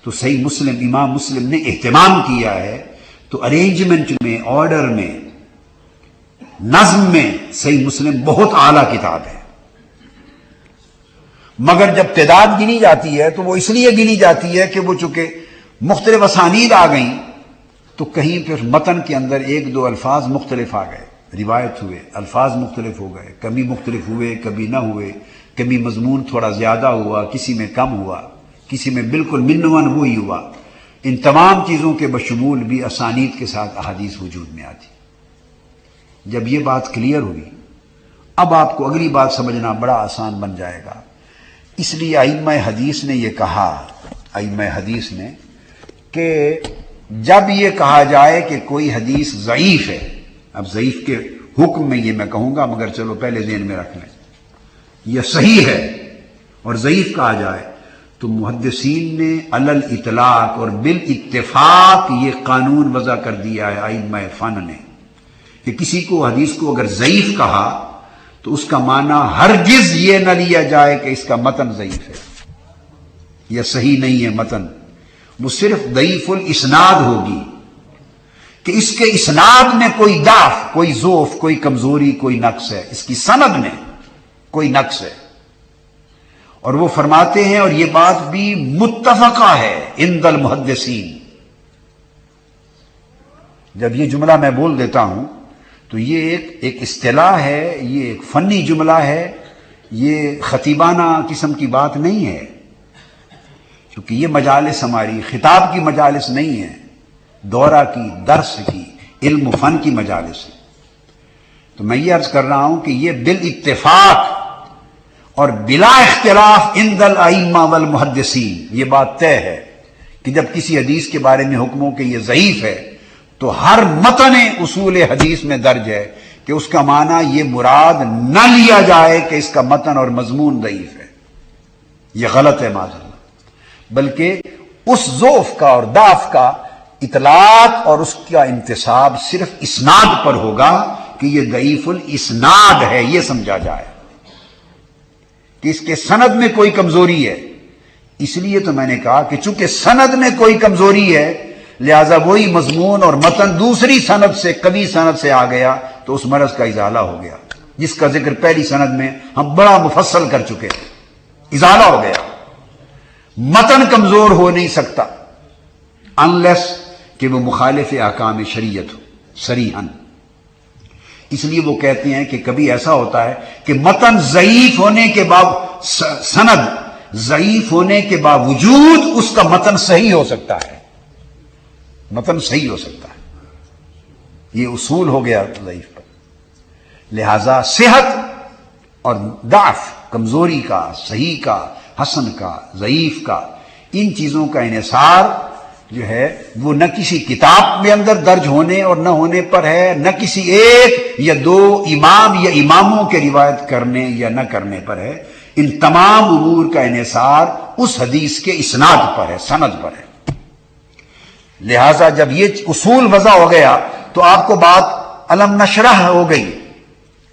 تو صحیح مسلم، امام مسلم نے اہتمام کیا ہے، تو ارینجمنٹ میں، آرڈر میں، نظم میں صحیح مسلم بہت اعلیٰ کتاب ہے، مگر جب تعداد گنی جاتی ہے تو وہ اس لیے گنی جاتی ہے کہ وہ چونکہ مختلف اسانید آ گئیں تو کہیں پھر متن کے اندر ایک دو الفاظ مختلف آ گئے، روایت ہوئے، الفاظ مختلف ہو گئے، کبھی مختلف ہوئے، کبھی نہ ہوئے، کبھی مضمون تھوڑا زیادہ ہوا، کسی میں کم ہوا، کسی میں بالکل منون وہی ہوا۔ ان تمام چیزوں کے بشمول بھی اسانید کے ساتھ احادیث وجود میں آتی۔ جب یہ بات کلیئر ہوئی، اب آپ کو اگلی بات سمجھنا بڑا آسان بن جائے گا۔ اس لیے ائمہ حدیث نے یہ کہا، ائمہ حدیث نے، کہ جب یہ کہا جائے کہ کوئی حدیث ضعیف ہے، اب ضعیف کے حکم میں یہ میں کہوں گا، مگر چلو پہلے ذہن میں رکھ لیں، یہ صحیح ہے اور ضعیف کہا جائے، تو محدثین نے علی الاطلاق اور بالاتفاق یہ قانون وضع کر دیا ہے ائمہ فن نے، کہ کسی کو حدیث کو اگر ضعیف کہا تو اس کا معنی ہرگز یہ نہ لیا جائے کہ اس کا متن ضعیف ہے یا صحیح نہیں ہے متن، وہ صرف ضعیف الاسناد ہوگی، کہ اس کے اسناد میں کوئی ضعف، کوئی ضعف، کوئی کمزوری، کوئی نقص ہے، اس کی سند میں کوئی نقص ہے۔ اور وہ فرماتے ہیں، اور یہ بات بھی متفقہ ہے عند المحدثین، جب یہ جملہ میں بول دیتا ہوں تو یہ ایک اصطلاح ہے، یہ ایک فنی جملہ ہے، یہ خطیبانہ قسم کی بات نہیں ہے، کیونکہ یہ مجالس ہماری خطاب کی مجالس نہیں ہے، دورہ کی، درس کی، علم و فن کی مجالس ہے۔ تو میں یہ عرض کر رہا ہوں کہ یہ بالاتفاق اور بلا اختلاف عند الائمہ والمحدثین یہ بات طے ہے کہ جب کسی حدیث کے بارے میں حکموں کہ یہ ضعیف ہے تو ہر متن اصول حدیث میں درج ہے کہ اس کا معنی یہ مراد نہ لیا جائے کہ اس کا متن اور مضمون ضعیف ہے، یہ غلط ہے معاذ اللہ، بلکہ اس ضعف کا اور ضعف کا اطلاق اور اس کا انتساب صرف اسناد پر ہوگا کہ یہ ضعیف الاسناد ہے، یہ سمجھا جائے کہ اس کے سند میں کوئی کمزوری ہے۔ اس لیے تو میں نے کہا کہ چونکہ سند میں کوئی کمزوری ہے لہذا وہی مضمون اور متن دوسری سند سے، قوی سند سے آ گیا تو اس مرض کا ازالہ ہو گیا، جس کا ذکر پہلی سند میں ہم بڑا مفصل کر چکے تھے، ازالہ ہو گیا۔ متن کمزور ہو نہیں سکتا انلیس کہ وہ مخالف احکام شریعت ہو صریحاً، اس لیے وہ کہتے ہیں کہ کبھی ایسا ہوتا ہے کہ متن ضعیف ہونے کے سند ضعیف ہونے کے باوجود اس کا متن صحیح ہو سکتا ہے، متن صحیح ہو سکتا ہے، یہ اصول ہو گیا ضعیف پر۔ لہذا صحت اور ضعف، کمزوری کا، صحیح کا، حسن کا، ضعیف کا، ان چیزوں کا انحصار جو ہے وہ نہ کسی کتاب میں اندر درج ہونے اور نہ ہونے پر ہے، نہ کسی ایک یا دو امام یا اماموں کے روایت کرنے یا نہ کرنے پر ہے، ان تمام امور کا انحصار اس حدیث کے اسناد پر ہے، سند پر ہے۔ لہذا جب یہ اصول وضع ہو گیا تو آپ کو بات علم نشرح ہو گئی،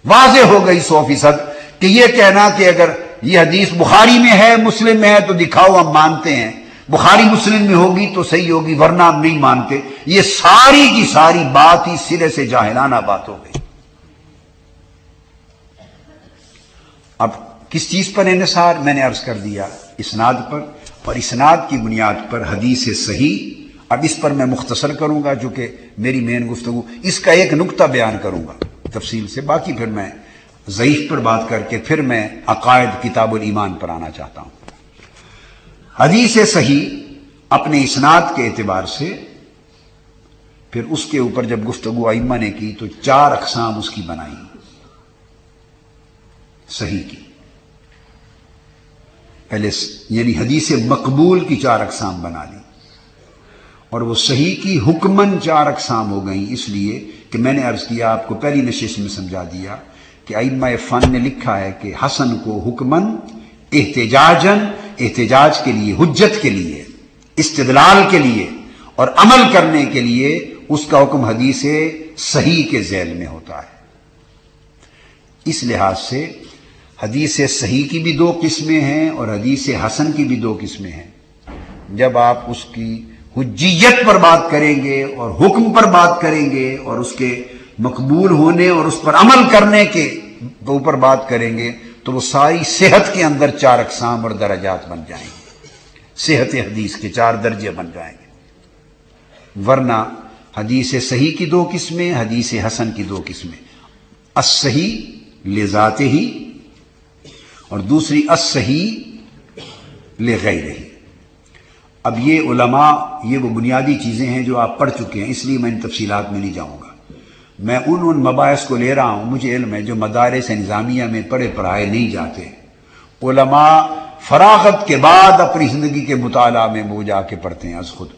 واضح ہو گئی 100%، کہ یہ کہنا کہ اگر یہ حدیث بخاری میں ہے، مسلم میں ہے تو دکھاؤ ہم مانتے ہیں، بخاری مسلم میں ہوگی تو صحیح ہوگی ورنہ ہم نہیں مانتے، یہ ساری کی ساری بات ہی سرے سے جاہلانہ بات ہو گئی۔ اب کس چیز پر انحصار؟ میں نے عرض کر دیا اسناد پر، اور اسناد کی بنیاد پر حدیث صحیح۔ اب اس پر میں مختصر کروں گا جو کہ میری مین گفتگو، اس کا ایک نقطہ بیان کروں گا تفصیل سے، باقی پھر میں ضعیف پر بات کر کے پھر میں عقائد کتاب الایمان پر آنا چاہتا ہوں۔ حدیث صحیح اپنے اسناد کے اعتبار سے، پھر اس کے اوپر جب گفتگو ائمہ نے کی تو 4 اقسام اس کی بنائی صحیح کی، پہلے یعنی حدیث مقبول کی 4 اقسام بنا لی، اور وہ صحیح کی حکمن 4 اقسام ہو گئیں، اس لیے کہ میں نے عرض کیا آپ کو پہلی نشست میں سمجھا دیا کہ ائمہ فن نے لکھا ہے کہ حسن کو حکمن احتجاجن، احتجاج کے لیے، حجت کے لیے، استدلال کے لیے اور عمل کرنے کے لیے اس کا حکم حدیث صحیح کے ذیل میں ہوتا ہے۔ اس لحاظ سے حدیث صحیح کی بھی 2 قسمیں ہیں اور حدیث حسن کی بھی 2 قسمیں ہیں۔ جب آپ اس کی حجیت پر بات کریں گے اور حکم پر بات کریں گے اور اس کے مقبول ہونے اور اس پر عمل کرنے کے اوپر بات کریں گے تو وہ ساری صحت کے اندر 4 اقسام اور درجات بن جائیں گے، صحت حدیث کے 4 درجے بن جائیں گے۔ ورنہ حدیث صحیح کی 2 قسمیں، حدیث حسن کی 2 قسمیں، الصحیح لذاتہ ہی اور دوسری الصحیح لغیرہ ہی۔ اب یہ علماء، یہ وہ بنیادی چیزیں ہیں جو آپ پڑھ چکے ہیں، اس لیے میں ان تفصیلات میں نہیں جاؤں گا۔ میں ان مباحث کو لے رہا ہوں، مجھے علم ہے جو مدارس نظامیہ میں پڑھائے نہیں جاتے، علماء فراغت کے بعد اپنی زندگی کے مطالعہ میں وہ جا کے پڑھتے ہیں از خود۔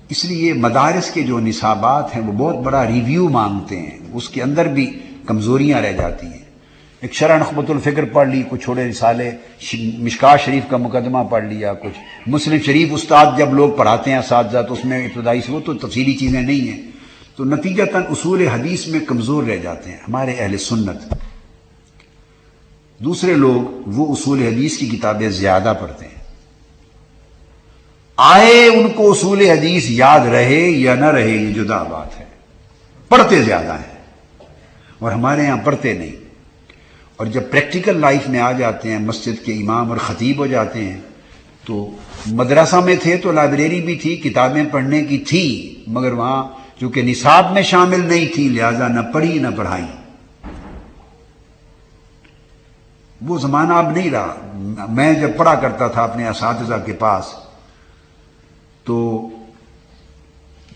اس لیے مدارس کے جو نصابات ہیں وہ بہت بڑا ریویو مانگتے ہیں، اس کے اندر بھی کمزوریاں رہ جاتی ہیں۔ ایک شرح نخبۃ الفکر پڑھ لی، کچھ چھوٹے رسالے، مشکاۃ شریف کا مقدمہ پڑھ لیا، کچھ مسلم شریف استاد جب لوگ پڑھاتے ہیں اساتذہ تو اس میں ابتدائی سے وہ تو تفصیلی چیزیں نہیں ہیں، تو نتیجتاً اصول حدیث میں کمزور رہ جاتے ہیں ہمارے اہل سنت۔ دوسرے لوگ وہ اصول حدیث کی کتابیں زیادہ پڑھتے ہیں، آئے ان کو اصول حدیث یاد رہے یا نہ رہے یہ جدا بات ہے، پڑھتے زیادہ ہیں اور ہمارے ہاں پڑھتے نہیں۔ اور جب پریکٹیکل لائف میں آ جاتے ہیں، مسجد کے امام اور خطیب ہو جاتے ہیں، تو مدرسہ میں تھے تو لائبریری بھی تھی، کتابیں پڑھنے کی تھی، مگر وہاں چونکہ نصاب میں شامل نہیں تھی لہذا نہ پڑھی نہ پڑھائی۔ وہ زمانہ اب نہیں رہا۔ میں جب پڑھا کرتا تھا اپنے اساتذہ کے پاس تو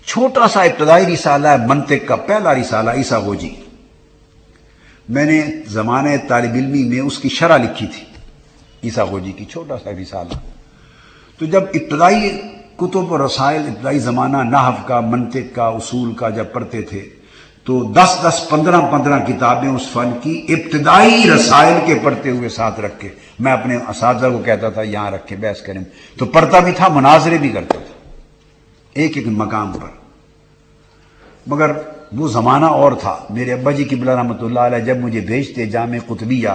چھوٹا سا ابتدائی رسالہ ہے منطق کا، پہلا رسالہ عیسیٰ غوجی، میں نے زمانہ طالب علمی میں اس کی شرح لکھی تھی، عیسیٰ غوجی کی چھوٹا سا رسالہ۔ تو جب ابتدائی کتب اور رسائل، ابتدائی زمانہ نحو کا، منطق کا، اصول کا جب پڑھتے تھے تو 10 15 کتابیں اس فن کی ابتدائی رسائل کے پڑھتے ہوئے ساتھ رکھ کے میں اپنے اساتذہ کو کہتا تھا یہاں رکھ کے بحث کریں، تو پڑھتا بھی تھا، مناظرے بھی کرتا تھا ایک مقام پر۔ مگر وہ زمانہ اور تھا۔ میرے ابا جی قبلہ رحمۃ اللہ علیہ جب مجھے بھیجتے جامع قطبیہ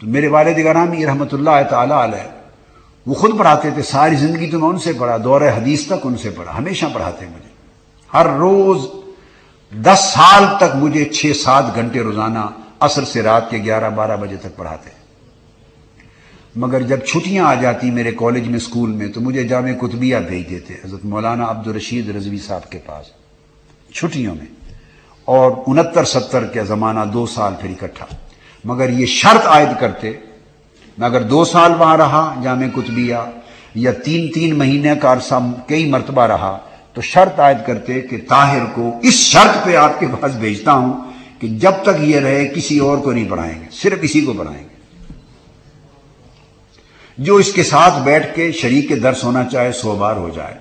تو میرے والد گرامی رحمۃ اللہ تعالی علیہ وہ خود پڑھاتے تھے، ساری زندگی تو میں ان سے پڑھا، دور حدیث تک ان سے پڑھا، ہمیشہ پڑھاتے مجھے، ہر روز 10 سال تک مجھے 6-7 گھنٹے روزانہ عصر سے رات کے 11-12 بجے تک پڑھاتے۔ مگر جب چھٹیاں آ جاتی میرے کالج میں، اسکول میں، تو مجھے جامع قطبیہ بھیج دیتے حضرت مولانا عبد الرشید رضوی صاحب کے پاس، چھٹیوں میں، اور 69-70 کا زمانہ 2 سال پھر اکٹھا. مگر یہ شرط عائد کرتے، میں اگر 2 سال وہاں رہا جامع قطبیہ یا 3 مہینے کا عرصہ کئی مرتبہ رہا، تو شرط عائد کرتے کہ طاہر کو اس شرط پہ آپ کے پاس بھیجتا ہوں کہ جب تک یہ رہے کسی اور کو نہیں پڑھائیں گے، صرف اسی کو پڑھائیں گے. جو اس کے ساتھ بیٹھ کے شریک درس ہونا چاہے 100 بار ہو جائے.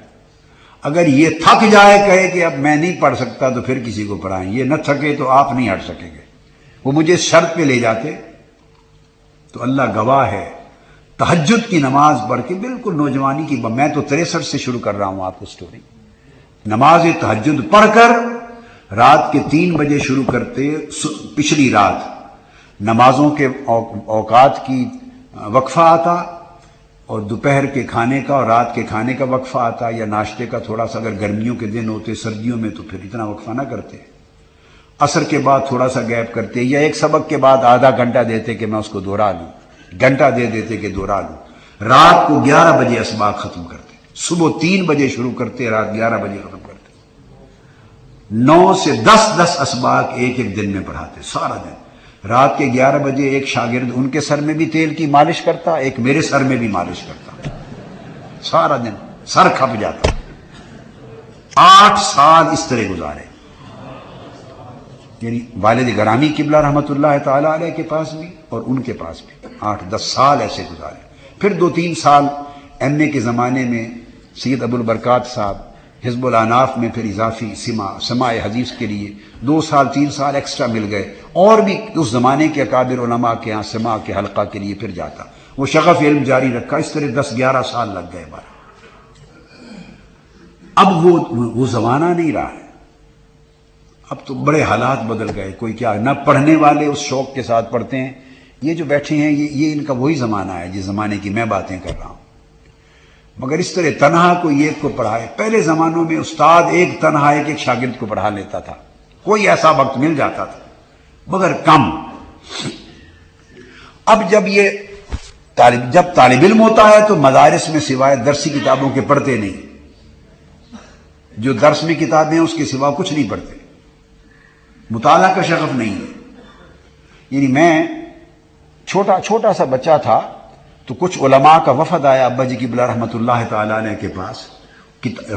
اگر یہ تھک جائے کہے کہ اب میں نہیں پڑھ سکتا تو پھر کسی کو پڑھائیں. یہ نہ تھکے تو آپ نہیں ہٹ سکیں گے. وہ مجھے اس شرط پہ لے جاتے. تو اللہ گواہ ہے، تہجد کی نماز پڑھ کے بالکل نوجوانی کی، میں تو 63 سے شروع کر رہا ہوں آپ کو سٹوری. نماز تہجد پڑھ کر رات کے 3 بجے شروع کرتے. پچھلی رات نمازوں کے اوقات کی وقفہ آتا، اور دوپہر کے کھانے کا اور رات کے کھانے کا وقفہ آتا، یا ناشتے کا تھوڑا سا. اگر گرمیوں کے دن ہوتے، سردیوں میں تو پھر اتنا وقفہ نہ کرتے. عصر کے بعد تھوڑا سا گیپ کرتے، یا ایک سبق کے بعد آدھا گھنٹہ دیتے کہ میں اس کو دوہرا لوں، گھنٹہ دے دیتے کہ دوہرا لوں. رات کو 11 بجے اسباق ختم کرتے. صبح 3 بجے شروع کرتے، رات 11 بجے ختم کرتے. 9 سے 10 اسباق ایک دن میں پڑھاتے سارا دن. رات کے 11 بجے ایک شاگرد ان کے سر میں بھی تیل کی مالش کرتا، ایک میرے سر میں بھی مالش کرتا. سارا دن سر کھپ جاتا. 8 سال اس طرح گزارے. یعنی والد گرامی قبلہ رحمۃ اللہ تعالی علیہ کے پاس بھی اور ان کے پاس بھی 8-10 سال ایسے گزارے. پھر 2-3 سال ایم اے کے زمانے میں سید ابو البرکات صاحب حزب الاناف میں پھر اضافی سماع حدیث کے لیے 2 سال 3 سال ایکسٹرا مل گئے. اور بھی اس زمانے کے اکابر علماء کے ہاں سماع کے حلقہ کے لیے پھر جاتا. وہ شغف علم جاری رکھا. اس طرح 10-11 سال لگ گئے بار. اب وہ زمانہ نہیں رہا ہے. اب تو بڑے حالات بدل گئے. کوئی کیا نہ پڑھنے والے اس شوق کے ساتھ پڑھتے ہیں. یہ جو بیٹھے ہیں یہ ان کا وہی زمانہ ہے جس زمانے کی میں باتیں کر رہا ہوں. مگر اس طرح تنہا کوئی ایک کو پڑھائے. پہلے زمانوں میں استاد ایک تنہا ایک شاگرد کو پڑھا لیتا تھا. کوئی ایسا وقت مل جاتا تھا مگر کم. اب جب طالب علم ہوتا ہے تو مدارس میں سوائے درسی کتابوں کے پڑھتے نہیں. جو درس میں کتابیں ہیں اس کے سوا کچھ نہیں پڑھتے. مطالعہ کا شغف نہیں ہے. یعنی میں چھوٹا سا بچہ تھا تو کچھ علماء کا وفد آیا ابا جی قبلہ رحمۃ اللہ تعالی علیہ کے پاس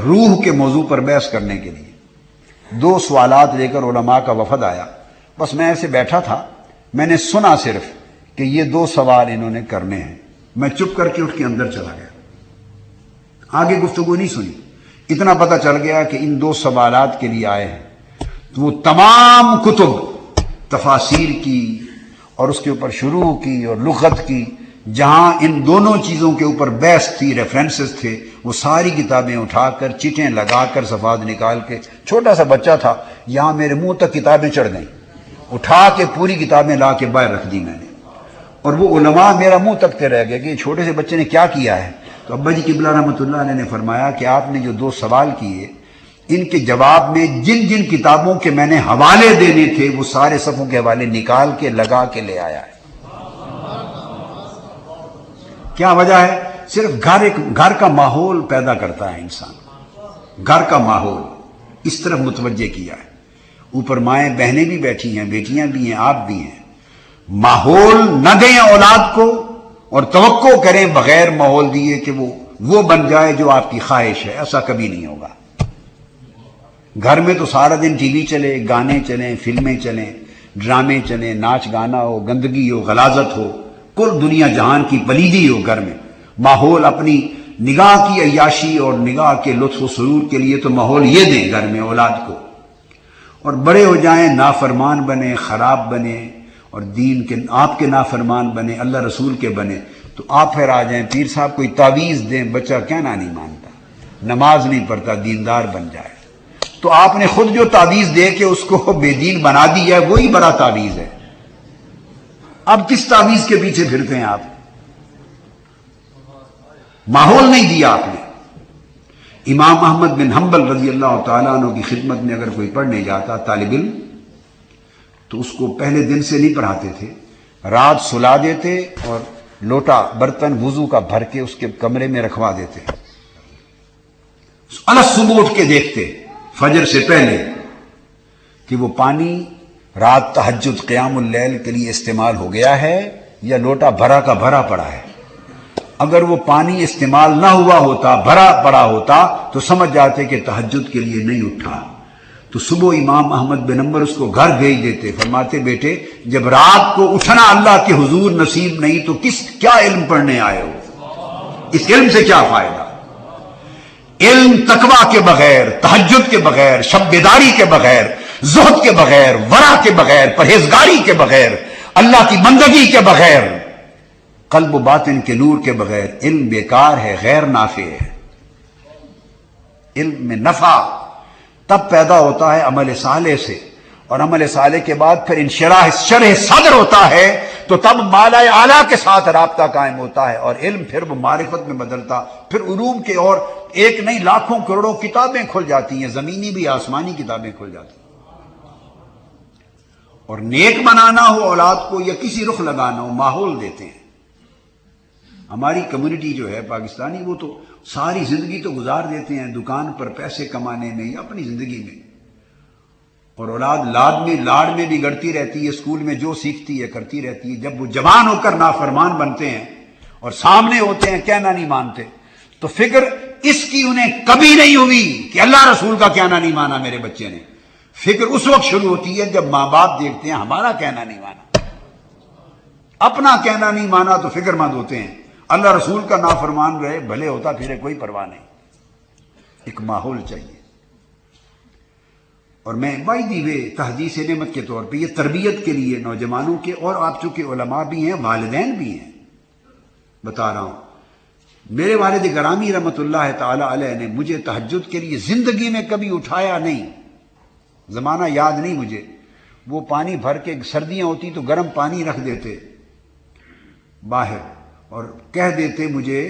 روح کے موضوع پر بحث کرنے کے لیے. 2 سوالات لے کر علماء کا وفد آیا. بس میں ایسے بیٹھا تھا. میں نے سنا صرف کہ یہ 2 سوال انہوں نے کرنے ہیں. میں چپ کر کے اٹھ کے اندر چلا گیا. آگے گفتگو نہیں سنی. اتنا پتہ چل گیا کہ ان 2 سوالات کے لیے آئے ہیں. تو وہ تمام کتب تفاسیر کی اور اس کے اوپر شروع کی اور لغت کی، جہاں ان دونوں چیزوں کے اوپر بحث تھی، ریفرنسز تھے، وہ ساری کتابیں اٹھا کر چیٹیں لگا کر صفحات نکال کے، چھوٹا سا بچہ تھا، یہاں میرے منہ تک کتابیں چڑھ گئیں. اٹھا کے پوری کتابیں لا کے باہر رکھ دی میں نے. اور وہ علماء میرا منہ تکتے رہ گئے کہ یہ چھوٹے سے بچے نے کیا کیا ہے. تو ابا جی قبلہ رحمۃ اللہ علیہ نے فرمایا کہ آپ نے جو 2 سوال کیے، ان کے جواب میں جن کتابوں کے میں نے حوالے دینے تھے وہ سارے صفوں کے حوالے نکال کے لگا کے لے آیا ہے. کیا وجہ ہے؟ صرف گھر کا ماحول پیدا کرتا ہے انسان. گھر کا ماحول اس طرف متوجہ کیا ہے. اوپر مائیں بہنیں بھی بیٹھی ہیں، بیٹیاں بھی ہیں، آپ بھی ہیں. ماحول نہ دیں اولاد کو اور توقع کریں بغیر ماحول دیے کہ وہ بن جائے جو آپ کی خواہش ہے، ایسا کبھی نہیں ہوگا. گھر میں تو سارا دن ٹی وی چلے، گانے چلیں، فلمیں چلیں، ڈرامے چلیں، ناچ گانا ہو، گندگی ہو، غلاظت ہو، کل دنیا جہان کی پلیدی ہو گھر میں. ماحول اپنی نگاہ کی عیاشی اور نگاہ کے لطف و سرور کے لیے تو ماحول یہ دیں گھر میں اولاد کو. اور بڑے ہو جائیں، نافرمان بنے، خراب بنے اور دین کے آپ کے نافرمان بنے، اللہ رسول کے بنے، تو آپ پھر آ جائیں پیر صاحب کوئی تعویذ دیں، بچہ کیا نہیں مانتا، نماز نہیں پڑھتا، دیندار بن جائے. تو آپ نے خود جو تعویذ دے کے اس کو بے دین بنا دی ہے وہی بڑا تعویذ ہے. اب کس تعویذ کے پیچھے پھرتے ہیں آپ؟ ماحول نہیں دیا آپ نے. امام احمد بن حنبل رضی اللہ تعالیٰ عنہ کی خدمت میں اگر کوئی پڑھنے جاتا طالب علم تو اس کو پہلے دن سے نہیں پڑھاتے تھے. رات سلا دیتے اور لوٹا برتن وضو کا بھر کے اس کے کمرے میں رکھوا دیتے. الگ صبح اٹھ کے دیکھتے فجر سے پہلے کہ وہ پانی رات تہجد قیام اللیل کے لیے استعمال ہو گیا ہے یا لوٹا بھرا کا بھرا پڑا ہے. اگر وہ پانی استعمال نہ ہوا ہوتا، بھرا پڑا ہوتا، تو سمجھ جاتے کہ تہجد کے لیے نہیں اٹھا. تو صبح امام احمد بن حنبل اس کو گھر بھیج دیتے، فرماتے بیٹے جب رات کو اٹھنا اللہ کے حضور نصیب نہیں تو کیا علم پڑھنے آئے ہو؟ اس علم سے کیا فائدہ؟ علم تقویٰ کے بغیر، تہجد کے بغیر، شب بیداری کے بغیر، زہد کے بغیر، ورع کے بغیر، پرہیزگاری کے بغیر، اللہ کی بندگی کے بغیر، قلب و باطن کے نور کے بغیر علم بیکار ہے، غیر نافع ہے. علم میں نفع تب پیدا ہوتا ہے عمل صالح سے، اور عمل صالح کے بعد پھر انشراح شرح صدر ہوتا ہے، تو تب مالا اعلیٰ کے ساتھ رابطہ قائم ہوتا ہے، اور علم پھر وہ معرفت میں بدلتا، پھر علوم کے اور ایک نہیں لاکھوں کروڑوں کتابیں کھل جاتی ہیں، زمینی بھی آسمانی کتابیں کھل جاتی ہیں. اور نیک بنانا ہو اولاد کو یا کسی رخ لگانا ہو، ماحول دیتے ہیں. ہماری کمیونٹی جو ہے پاکستانی، وہ تو ساری زندگی تو گزار دیتے ہیں دکان پر پیسے کمانے میں یا اپنی زندگی میں، اور اولاد لاڑ میں بھی گڑتی رہتی ہے، اسکول میں جو سیکھتی ہے کرتی رہتی ہے. جب وہ جوان ہو کر نافرمان بنتے ہیں اور سامنے ہوتے ہیں کہنا نہیں مانتے، تو فکر اس کی انہیں کبھی نہیں ہوئی کہ اللہ رسول کا کہنا نہیں مانا میرے بچے نے. فکر اس وقت شروع ہوتی ہے جب ماں باپ دیکھتے ہیں ہمارا کہنا نہیں مانا، اپنا کہنا نہیں مانا تو فکر مند ہوتے ہیں. اللہ رسول کا نافرمان رہے بھلے ہوتا پھرے کوئی پرواہ نہیں. ایک ماحول چاہیے. اور میں بائی دی وے تحدیث نعمت کے طور پہ یہ تربیت کے لیے نوجوانوں کے، اور آپ چونکہ علماء بھی ہیں والدین بھی ہیں، بتا رہا ہوں. میرے والد گرامی رحمت اللہ تعالی علیہ نے مجھے تہجد کے لیے زندگی میں کبھی اٹھایا نہیں. زمانہ یاد نہیں مجھے. وہ پانی بھر کے سردیاں ہوتی تو گرم پانی رکھ دیتے باہر اور کہہ دیتے مجھے،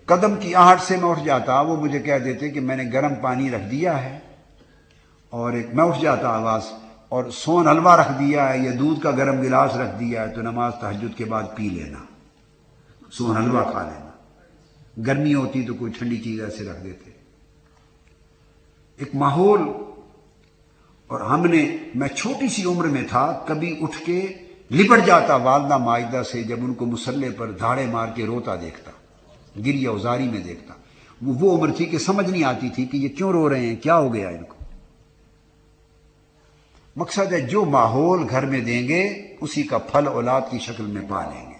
قدم کی آہٹ سے میں اٹھ جاتا، وہ مجھے کہہ دیتے کہ میں نے گرم پانی رکھ دیا ہے، اور میں اٹھ جاتا آواز، اور سون حلوہ رکھ دیا ہے یا دودھ کا گرم گلاس رکھ دیا ہے تو نماز تہجد کے بعد پی لینا، سون حلوہ کھا لینا. گرمی ہوتی تو کوئی ٹھنڈی چیز ایسے رکھ دیتے. ایک ماحول. اور میں چھوٹی سی عمر میں تھا، کبھی اٹھ کے لپٹ جاتا والدہ ماجدہ سے جب ان کو مصلے پر دھاڑے مار کے روتا دیکھتا، گریہ ازاری میں دیکھتا. وہ عمر تھی کہ سمجھ نہیں آتی تھی کہ یہ کیوں رو رہے ہیں، کیا ہو گیا ان کو. مقصد ہے جو ماحول گھر میں دیں گے اسی کا پھل اولاد کی شکل میں پا لیں گے.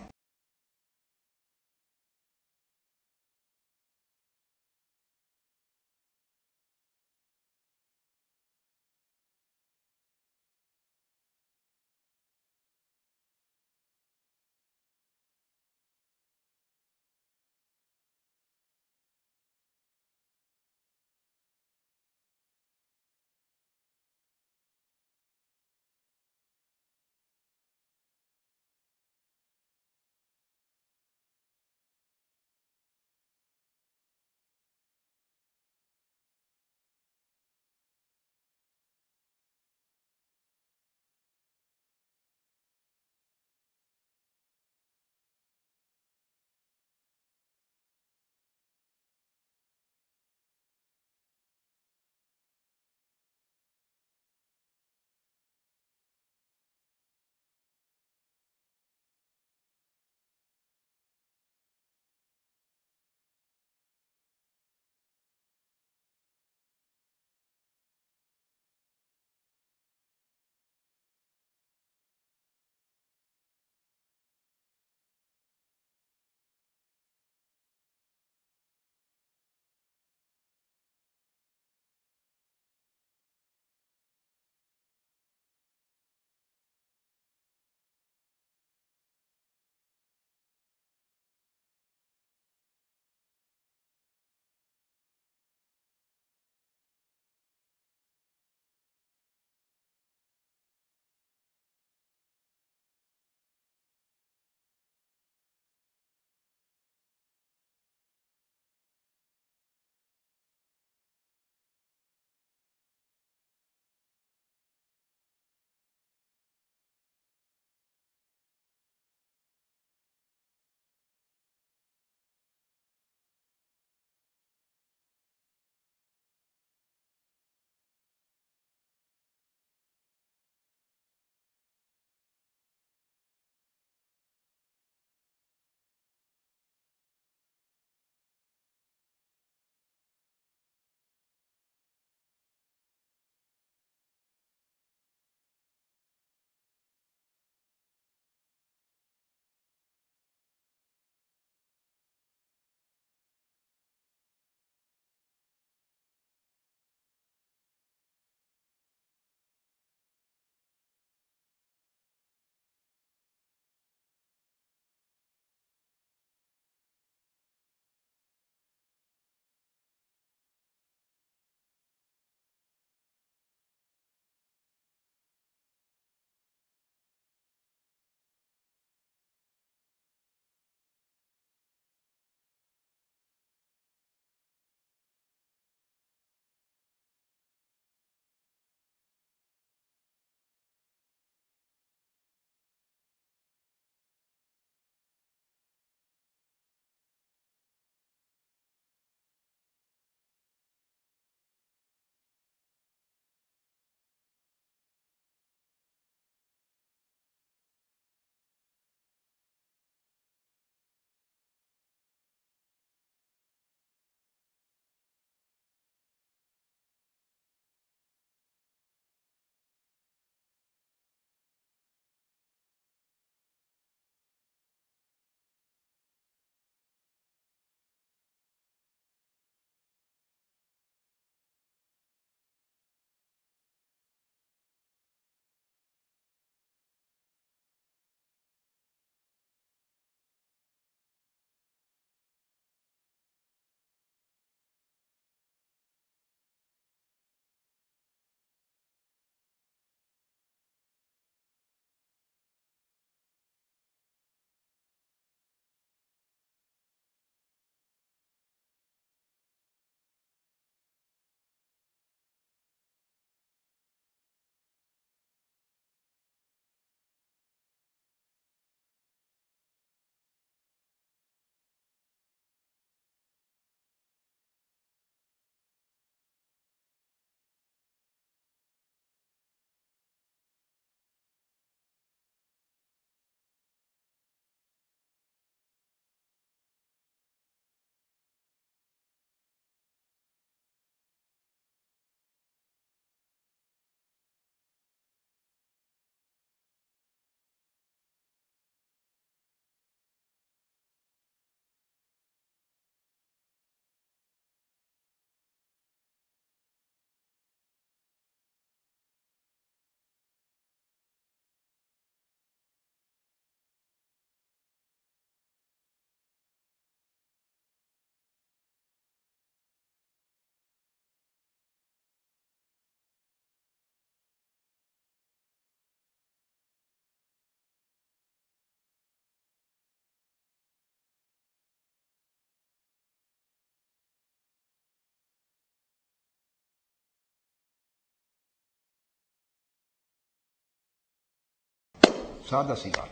سادہ سی بات.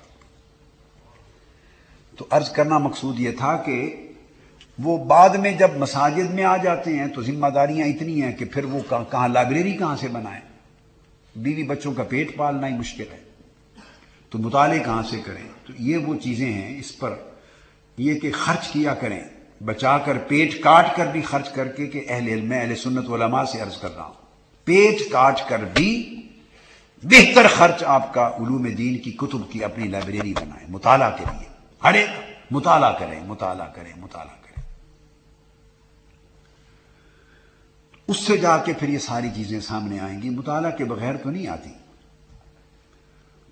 تو عرض کرنا مقصود یہ تھا کہ وہ بعد میں جب مساجد میں آ جاتے ہیں تو ذمہ داریاں اتنی ہیں کہ پھر وہ کہاں لائبریری کہاں سے بنائیں، بیوی بچوں کا پیٹ پالنا ہی مشکل ہے، تو مطالعے کہاں سے کریں. تو یہ وہ چیزیں ہیں، اس پر یہ کہ خرچ کیا کریں، بچا کر پیٹ کاٹ کر بھی خرچ کر کے، کہ اہل علم اہل سنت علماء سے عرض کر رہا ہوں، پیٹ کاٹ کر بھی بہتر خرچ آپ کا علوم دین کی کتب کی اپنی لائبریری بنائیں، مطالعہ کے لیے. ہر ایک مطالعہ کریں، مطالعہ کریں، مطالعہ کریں. اس سے جا کے پھر یہ ساری چیزیں سامنے آئیں گی. مطالعہ کے بغیر تو نہیں آتی.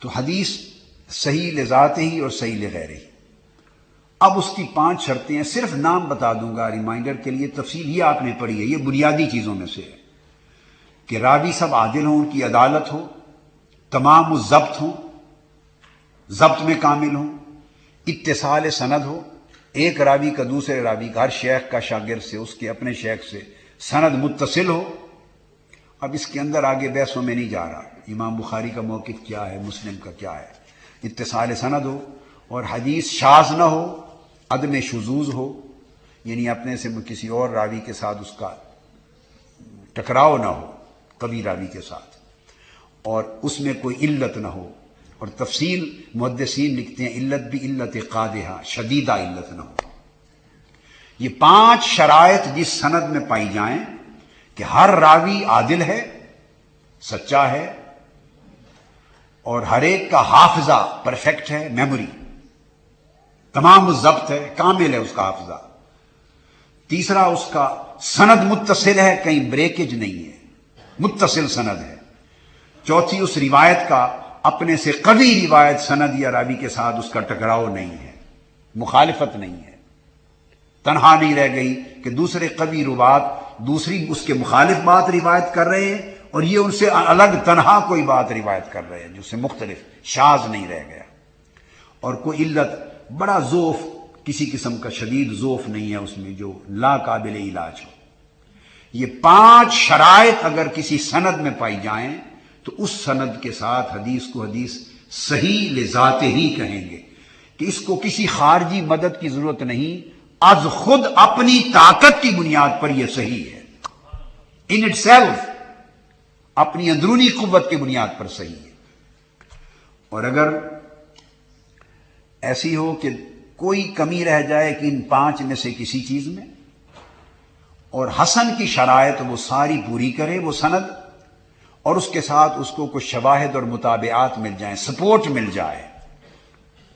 تو حدیث صحیح لذات ہی اور صحیح لغیر ہی. اب اس کی 5 شرطیں ہیں، صرف نام بتا دوں گا ریمائنڈر کے لیے، تفصیل یہ آپ نے پڑھی ہے، یہ بنیادی چیزوں میں سے ہے کہ راوی سب عادل ہوں، ان کی عدالت ہو، تمام الضبط ہوں، ضبط میں کامل ہوں، اتصال سند ہو، ایک راوی کا دوسرے راوی کا، ہر شیخ کا شاگرد سے، اس کے اپنے شیخ سے سند متصل ہو. اب اس کے اندر آگے بحثوں میں نہیں جا رہا، امام بخاری کا موقف کیا ہے، مسلم کا کیا ہے. اتصال سند ہو اور حدیث شاذ نہ ہو، عدم شذوذ ہو، یعنی اپنے سے کسی اور راوی کے ساتھ اس کا ٹکراؤ نہ ہو، قوی راوی کے ساتھ، اور اس میں کوئی علت نہ ہو. اور تفصیل محدثین لکھتے ہیں علت بھی علت قادحہ، شدیدہ علت نہ ہو. یہ 5 شرائط جس سند میں پائی جائیں کہ ہر راوی عادل ہے، سچا ہے، اور ہر ایک کا حافظہ پرفیکٹ ہے، میموری تمام الضبط ہے، کامل ہے اس کا حافظہ. تیسرا، اس کا سند متصل ہے، کہیں بریکج نہیں ہے، متصل سند ہے. چوتھی، اس روایت کا اپنے سے قوی روایت سند یا راوی کے ساتھ اس کا ٹکراؤ نہیں ہے، مخالفت نہیں ہے، تنہا نہیں رہ گئی کہ دوسرے قوی روات دوسری اس کے مخالف بات روایت کر رہے ہیں اور یہ ان سے الگ تنہا کوئی بات روایت کر رہے ہیں جو سے مختلف، شاذ نہیں رہ گیا. اور کوئی علت، بڑا ضعف، کسی قسم کا شدید ضعف نہیں ہے اس میں جو لا قابل علاج ہو. یہ 5 شرائط اگر کسی سند میں پائی جائیں تو اس سند کے ساتھ حدیث کو حدیث صحیح لذات ہی کہیں گے، کہ اس کو کسی خارجی مدد کی ضرورت نہیں، از خود اپنی طاقت کی بنیاد پر یہ صحیح ہے، ان اٹ سیلف، اپنی اندرونی قوت کی بنیاد پر صحیح ہے. اور اگر ایسی ہو کہ کوئی کمی رہ جائے کہ ان 5 میں سے کسی چیز میں، اور حسن کی شرائط وہ ساری پوری کرے وہ سند، اور اس کے ساتھ اس کو کچھ شواہد اور متابعات مل جائیں، سپورٹ مل جائے،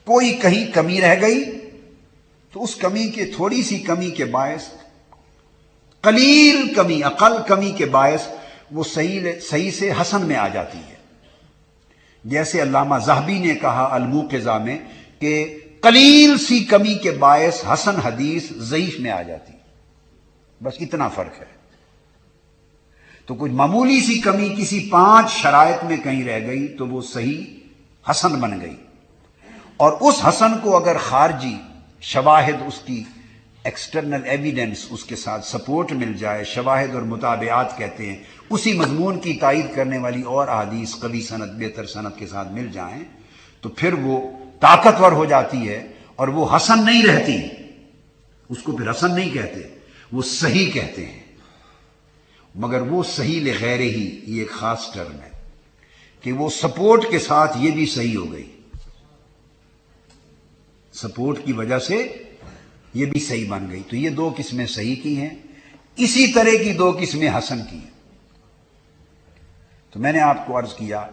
کوئی کہیں کمی رہ گئی تو اس کمی کے، تھوڑی سی کمی کے باعث، قلیل کمی، اقل کمی کے باعث وہ صحیح سے حسن میں آ جاتی ہے. جیسے علامہ ذہبی نے کہا الموقظہ میں کہ قلیل سی کمی کے باعث حسن حدیث ضعیف میں آ جاتی، بس اتنا فرق ہے. تو کچھ معمولی سی کمی کسی 5 شرائط میں کہیں رہ گئی تو وہ صحیح حسن بن گئی. اور اس حسن کو اگر خارجی شواہد، اس کی ایکسٹرنل ایویڈنس، اس کے ساتھ سپورٹ مل جائے، شواہد اور متابعات کہتے ہیں، اسی مضمون کی تائید کرنے والی اور احادیث قوی سند، بہتر سند کے ساتھ مل جائیں تو پھر وہ طاقتور ہو جاتی ہے اور وہ حسن نہیں رہتی. اس کو پھر حسن نہیں کہتے، وہ صحیح کہتے ہیں. مگر وہ صحیح لغیر ہی، یہ ایک خاص ٹرم ہے کہ وہ سپورٹ کے ساتھ یہ بھی صحیح ہو گئی، سپورٹ کی وجہ سے یہ بھی صحیح بن گئی. تو یہ 2 قسمیں صحیح کی ہیں، اسی طرح کی 2 قسمیں حسن کی ہیں. تو میں نے آپ کو عرض کیا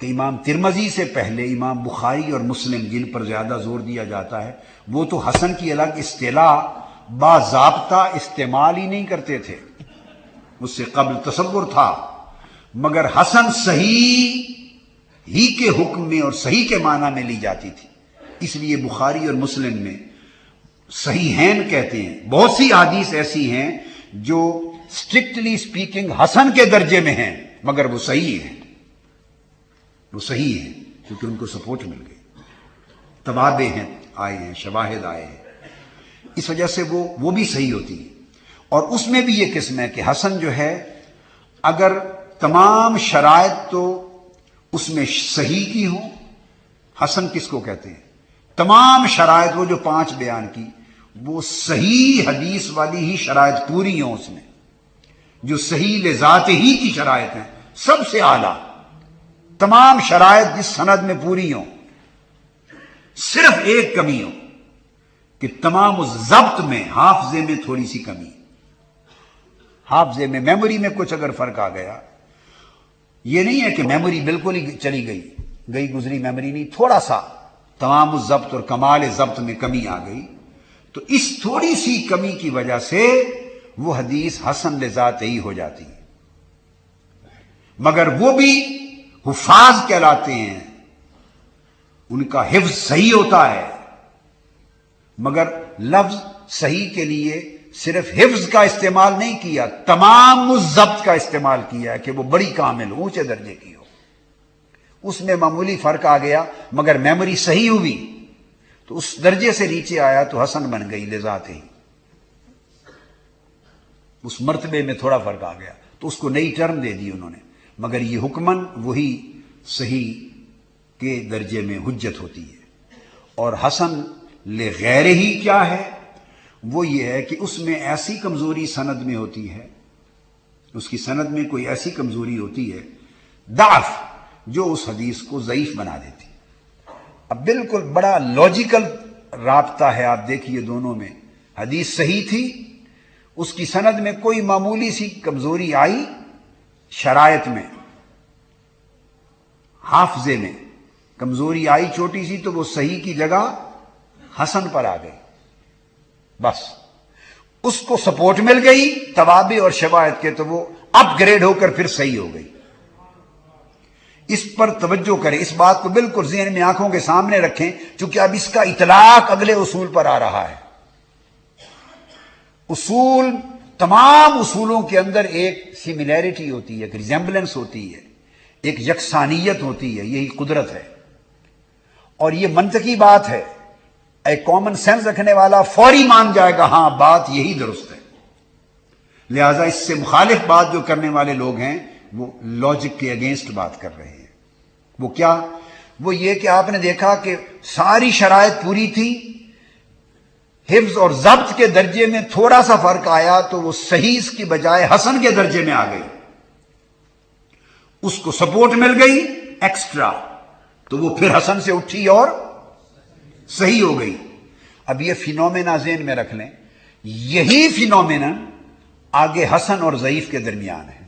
کہ امام ترمذی سے پہلے امام بخاری اور مسلم جن پر زیادہ زور دیا جاتا ہے وہ تو حسن کی الگ اصطلاح باضابطہ استعمال ہی نہیں کرتے تھے، اس سے قبل تصور تھا، مگر حسن صحیح ہی کے حکم میں اور صحیح کے معنی میں لی جاتی تھی. اس لیے بخاری اور مسلم میں صحیحین کہتے ہیں. بہت سی احادیث ایسی ہیں جو اسٹرکٹلی سپیکنگ حسن کے درجے میں ہیں مگر وہ صحیح ہیں، وہ صحیح ہیں کیونکہ ان کو سپورٹ مل گئی، توابع ہیں، آئے ہیں، شواہد آئے ہیں، اس وجہ سے وہ بھی صحیح ہوتی ہے. اور اس میں بھی یہ قسم ہے کہ حسن جو ہے اگر تمام شرائط تو اس میں صحیح کی ہوں حسن کس کو کہتے ہیں؟ تمام شرائط وہ جو 5 بیان کی وہ صحیح حدیث والی ہی شرائط پوری ہوں اس میں، جو صحیح لذات ہی کی شرائط ہیں، سب سے اعلیٰ تمام شرائط جس سند میں پوری ہوں، صرف ایک کمی ہو کہ تمام اس ضبط میں، حافظے میں تھوڑی سی کمی، حافظے میں، میموری میں کچھ اگر فرق آ گیا، یہ نہیں ہے کہ میموری بالکل ہی چلی گئی گزری میموری نہیں، تھوڑا سا تمام اس ضبط اور کمال ضبط میں کمی آ گئی، تو اس تھوڑی سی کمی کی وجہ سے وہ حدیث حسن لذات ہی ہو جاتی ہے، مگر وہ بھی حفاظ کہلاتے ہیں، ان کا حفظ صحیح ہوتا ہے، مگر لفظ صحیح کے لیے صرف حفظ کا استعمال نہیں کیا، تمام اس ضبط کا استعمال کیا ہے کہ وہ بڑی کامل ہو، اونچے درجے کی ہو، اس میں معمولی فرق آ گیا مگر میموری صحیح ہوئی تو اس درجے سے نیچے آیا تو حسن بن گئی لذات ہی، اس مرتبے میں تھوڑا فرق آ گیا تو اس کو نئی ٹرم دے دی انہوں نے، مگر یہ حکمن وہی صحیح کے درجے میں حجت ہوتی ہے۔ اور حسن لغیر ہی کیا ہے؟ وہ یہ ہے کہ اس میں ایسی کمزوری سند میں ہوتی ہے، اس کی سند میں کوئی ایسی کمزوری ہوتی ہے، ضعف، جو اس حدیث کو ضعیف بنا دیتی۔ اب بالکل بڑا لاجیکل رابطہ ہے، آپ دیکھیے دونوں میں، حدیث صحیح تھی، اس کی سند میں کوئی معمولی سی کمزوری آئی شرائط میں، حافظے میں کمزوری آئی چھوٹی سی، تو وہ صحیح کی جگہ حسن پر آ گئی، بس اس کو سپورٹ مل گئی توابع اور شواہد کے، تو وہ اپ گریڈ ہو کر پھر صحیح ہو گئی۔ اس پر توجہ کریں، اس بات کو بالکل ذہن میں آنکھوں کے سامنے رکھیں، چونکہ اب اس کا اطلاق اگلے اصول پر آ رہا ہے۔ اصول، تمام اصولوں کے اندر ایک سملیرٹی ہوتی ہے، ایک ریزمبلنس ہوتی ہے، ایک یکسانیت ہوتی ہے، یہی قدرت ہے، اور یہ منطقی بات ہے، ایک کامن سینس رکھنے والا فوری مان جائے گا ہاں بات یہی درست ہے۔ لہذا اس سے مخالف بات جو کرنے والے لوگ ہیں وہ لاجک کے اگینسٹ بات کر رہے ہیں۔ وہ کیا؟ وہ یہ کہ آپ نے دیکھا کہ ساری شرائط پوری تھی، حفظ اور ضبط کے درجے میں تھوڑا سا فرق آیا تو وہ صحیح کی بجائے حسن کے درجے میں آ گئی، اس کو سپورٹ مل گئی ایکسٹرا، تو وہ پھر حسن سے اٹھی اور صحیح ہو گئی۔ اب یہ فینومینا ذہن میں رکھ لیں، یہی فینومینا آگے حسن اور ضعیف کے درمیان ہے۔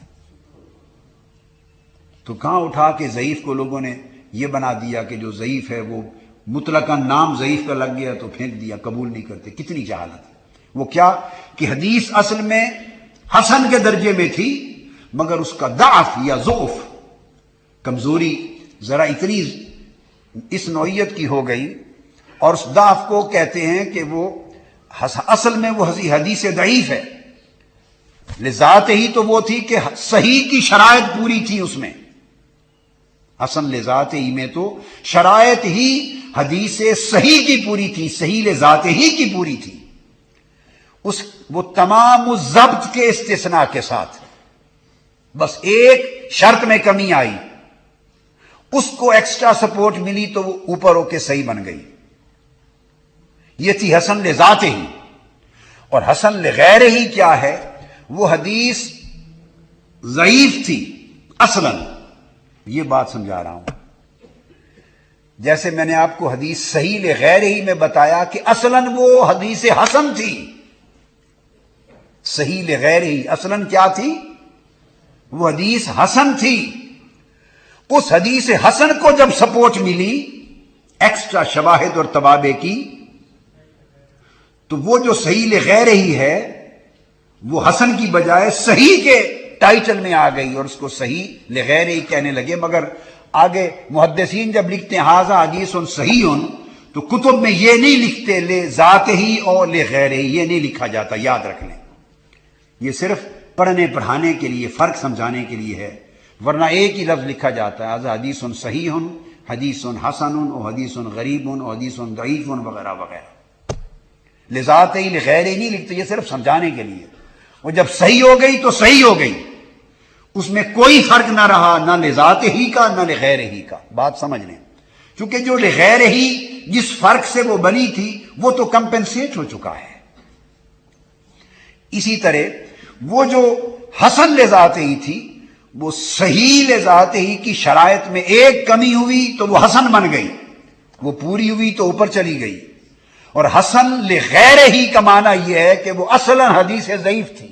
تو کہاں اٹھا کے ضعیف کو لوگوں نے یہ بنا دیا کہ جو ضعیف ہے وہ مطلقاً نام ضعیف کا لگ گیا تو پھینک دیا، قبول نہیں کرتے، کتنی جہالت ہے۔ وہ کیا کہ حدیث اصل میں حسن کے درجے میں تھی، مگر اس کا ضعف یا ضعف، کمزوری ذرا اتنی اس نوعیت کی ہو گئی، اور اس ضعف کو کہتے ہیں کہ وہ اصل میں وہ حدیث ضعیف ہے، لذات ہی تو وہ تھی کہ صحیح کی شرائط پوری تھی اس میں، حسن لذات ہی میں تو شرائط ہی حدیث صحیح کی پوری تھی، صحیح لذات ہی کی پوری تھی، وہ تمام ضبط کے استثناء کے ساتھ، بس ایک شرط میں کمی آئی، اس کو ایکسٹرا سپورٹ ملی تو وہ اوپر ہو کے صحیح بن گئی۔ یہ تھی حسن لذات ہی۔ اور حسن لغیر ہی کیا ہے؟ وہ حدیث ضعیف تھی اصلاً، یہ بات سمجھا رہا ہوں، جیسے میں نے آپ کو حدیث صحیح لغیر ہی میں بتایا کہ اصلاً وہ حدیث حسن تھی، صحیح لغیر ہی اصلاً کیا تھی؟ وہ حدیث حسن تھی۔ اس حدیث حسن کو جب سپورٹ ملی ایکسٹرا شواہد اور توابع کی، تو وہ جو صحیح لغیر ہی ہے وہ حسن کی بجائے صحیح کے ٹائٹل میں آ گئی، اور اس کو صحیح لغیر ہی کہنے لگے۔ مگر آگے محدثین جب لکھتے ہیں ھذا حدیث صحیح، تو کتب میں یہ نہیں لکھتے لذات ہی اور لغیر ہی، یہ نہیں لکھا جاتا، یاد رکھ لیں، یہ صرف پڑھنے پڑھانے کے لیے، فرق سمجھانے کے لیے ہے، ورنہ ایک ہی لفظ لکھا جاتا ہے ھذا حدیث صحیح، حدیث حسن اور حدیث غریب اور حدیث ضعیف وغیرہ وغیرہ۔ لذات ہی لغیر ہی نہیں لکھتے، یہ صرف سمجھانے کے لیے۔ وہ جب صحیح ہو گئی تو صحیح ہو گئی، اس میں کوئی فرق نہ رہا، نہ لذات ہی کا نہ لغیر ہی کا۔ بات سمجھ لیں، چونکہ جو لغیر ہی جس فرق سے وہ بنی تھی وہ تو کمپنسیٹ ہو چکا ہے. اسی طرح وہ جو حسن لذات ہی تھی وہ صحیح لذات ہی کی شرائط میں ایک کمی ہوئی تو وہ حسن بن گئی، وہ پوری ہوئی تو اوپر چلی گئی. اور حسن لغیر ہی کا معنی یہ ہے کہ وہ اصلا حدیث ضعیف تھی،